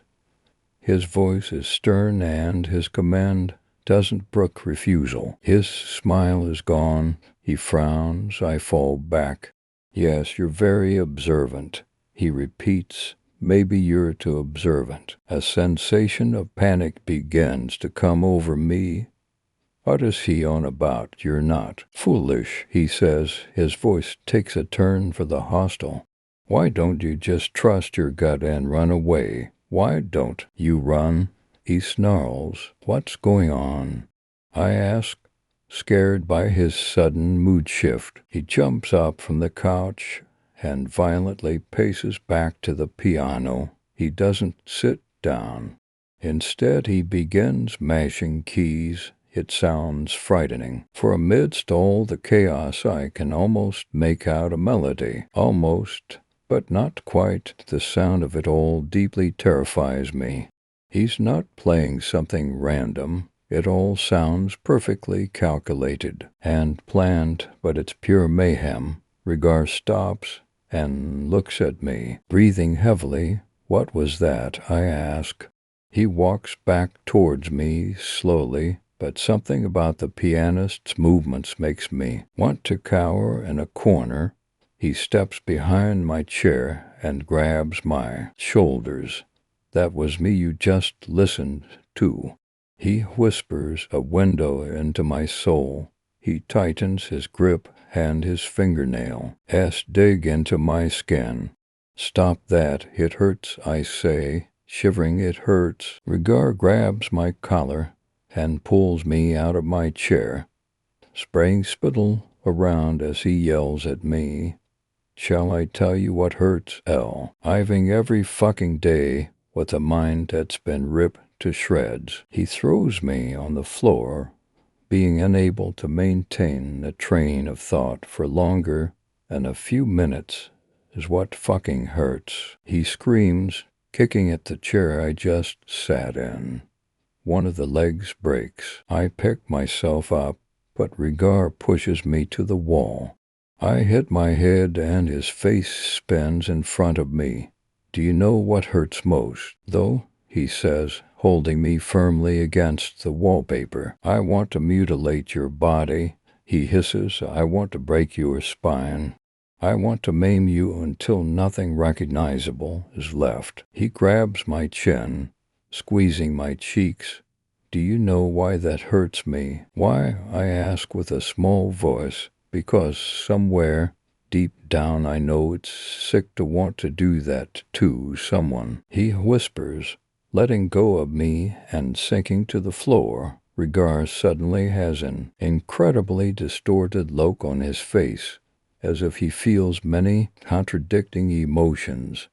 His voice is stern and his command doesn't brook refusal. His smile is gone. He frowns. I fall back. "Yes, you're very observant," he repeats. "Maybe you're too observant." A sensation of panic begins to come over me. What is he on about? "You're not foolish," he says. His voice takes a turn for the hostile. "Why don't you just trust your gut and run away? Why don't you run?" He snarls. "What's going on?" I ask, scared by his sudden mood shift. He jumps up from the couch and violently paces back to the piano. He doesn't sit down. Instead, he begins mashing keys. It sounds frightening, for amidst all the chaos I can almost make out a melody. Almost, but not quite. The sound of it all deeply terrifies me. He's not playing something random. It all sounds perfectly calculated and planned, but it's pure mayhem. Regar stops and looks at me, breathing heavily. "What was that?" I ask. He walks back towards me slowly, but something about the pianist's movements makes me want to cower in a corner. He steps behind my chair and grabs my shoulders. "That was me you just listened to." He whispers a window into my soul. He tightens his grip and his fingernail dig into my skin. "Stop that. It hurts," I say, shivering. "It hurts." Regar grabs my collar and pulls me out of my chair, spraying spittle around as he yells at me. "Shall I tell you what hurts, Iving every fucking day with a mind that's been ripped to shreds." He throws me on the floor, being unable to maintain a train of thought for longer. and a few minutes is what fucking hurts. He screams, kicking at the chair I just sat in. One of the legs breaks. I pick myself up, but Rigar pushes me to the wall. I hit my head and his face spins in front of me. Do you know what hurts most, though? He says, holding me firmly against the wallpaper. I want to mutilate your body, he hisses. I want to break your spine. I want to maim you until nothing recognizable is left. He grabs my chin, squeezing my cheeks. Do you know why that hurts me? Why? I ask with a small voice. Because somewhere deep down I know it's sick to want to do that to someone. He whispers, letting go of me and sinking to the floor. Rigar suddenly has an incredibly distorted look on his face, as if he feels many contradicting emotions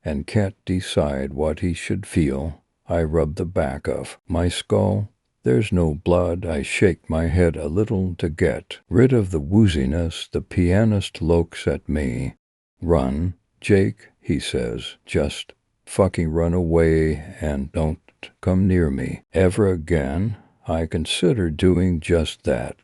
and can't decide what he should feel. I rub the back of my skull. There's no blood. I shake my head a little to get rid of the wooziness. The pianist looks at me. Run, Jake, he says. Just fucking run away and don't come near me ever again. I consider doing just that.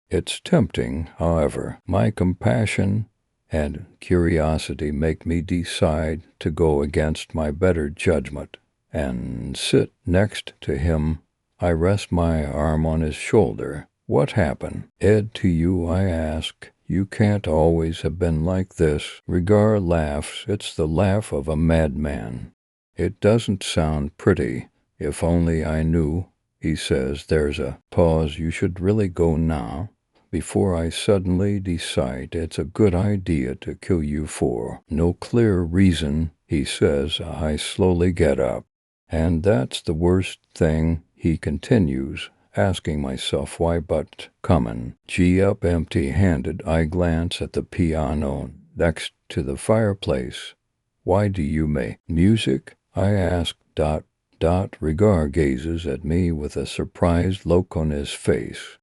It's tempting, however. My compassion and curiosity make me decide to go against my better judgment and sit next to him. I rest my arm on his shoulder. What happened? Ed, to you, I ask. You can't always have been like this. Rigar laughs. It's the laugh of a madman. It doesn't sound pretty. If only I knew, he says. There's a pause. You should really go now, before I suddenly decide it's a good idea to kill you for no clear reason, he says. I slowly get up. And that's the worst thing, he continues, asking myself why, but comin'. Gee up empty-handed. I glance at the piano next to the fireplace. Why do you make music? I ask. Rigar gazes at me with a surprised look on his face.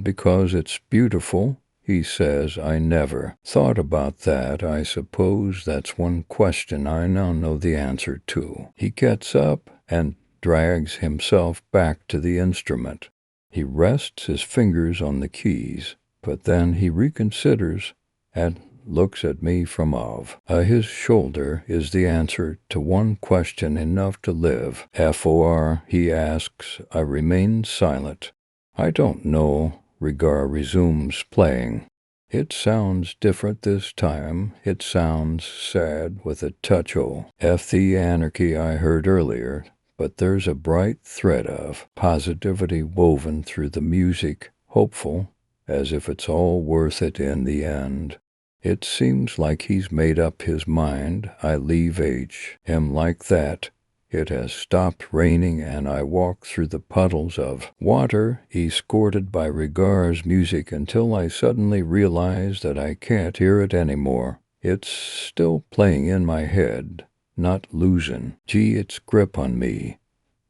Because it's beautiful, he says. I never thought about that. I suppose that's one question I now know the answer to. He gets up and drags himself back to the instrument. He rests his fingers on the keys, but then he reconsiders and looks at me from off. His shoulder is the answer to one question enough to live. For, he asks. I remain silent. I don't know. Rigar resumes playing. It sounds different this time. It sounds sad with a touch of the anarchy I heard earlier, but there's a bright thread of positivity woven through the music, hopeful, as if it's all worth it in the end. It seems like he's made up his mind. I leave him like that. It has stopped raining and I walk through the puddles of water, escorted by Rigar's music, until I suddenly realize that I can't hear it anymore. It's still playing in my head, not losing its grip on me.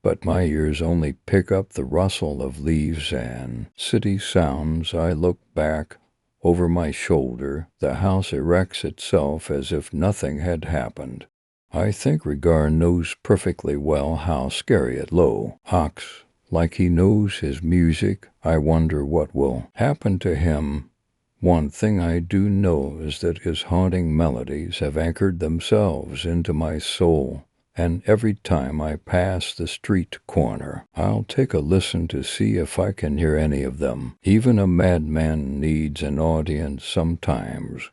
But my ears only pick up the rustle of leaves and city sounds. I look back over my shoulder. The house erects itself as if nothing had happened. I think Rigar knows perfectly well how scary it looks, like he knows his music. I wonder what will happen to him. One thing I do know is that his haunting melodies have anchored themselves into my soul, and every time I pass the street corner, I'll take a listen to see if I can hear any of them. Even a madman needs an audience sometimes.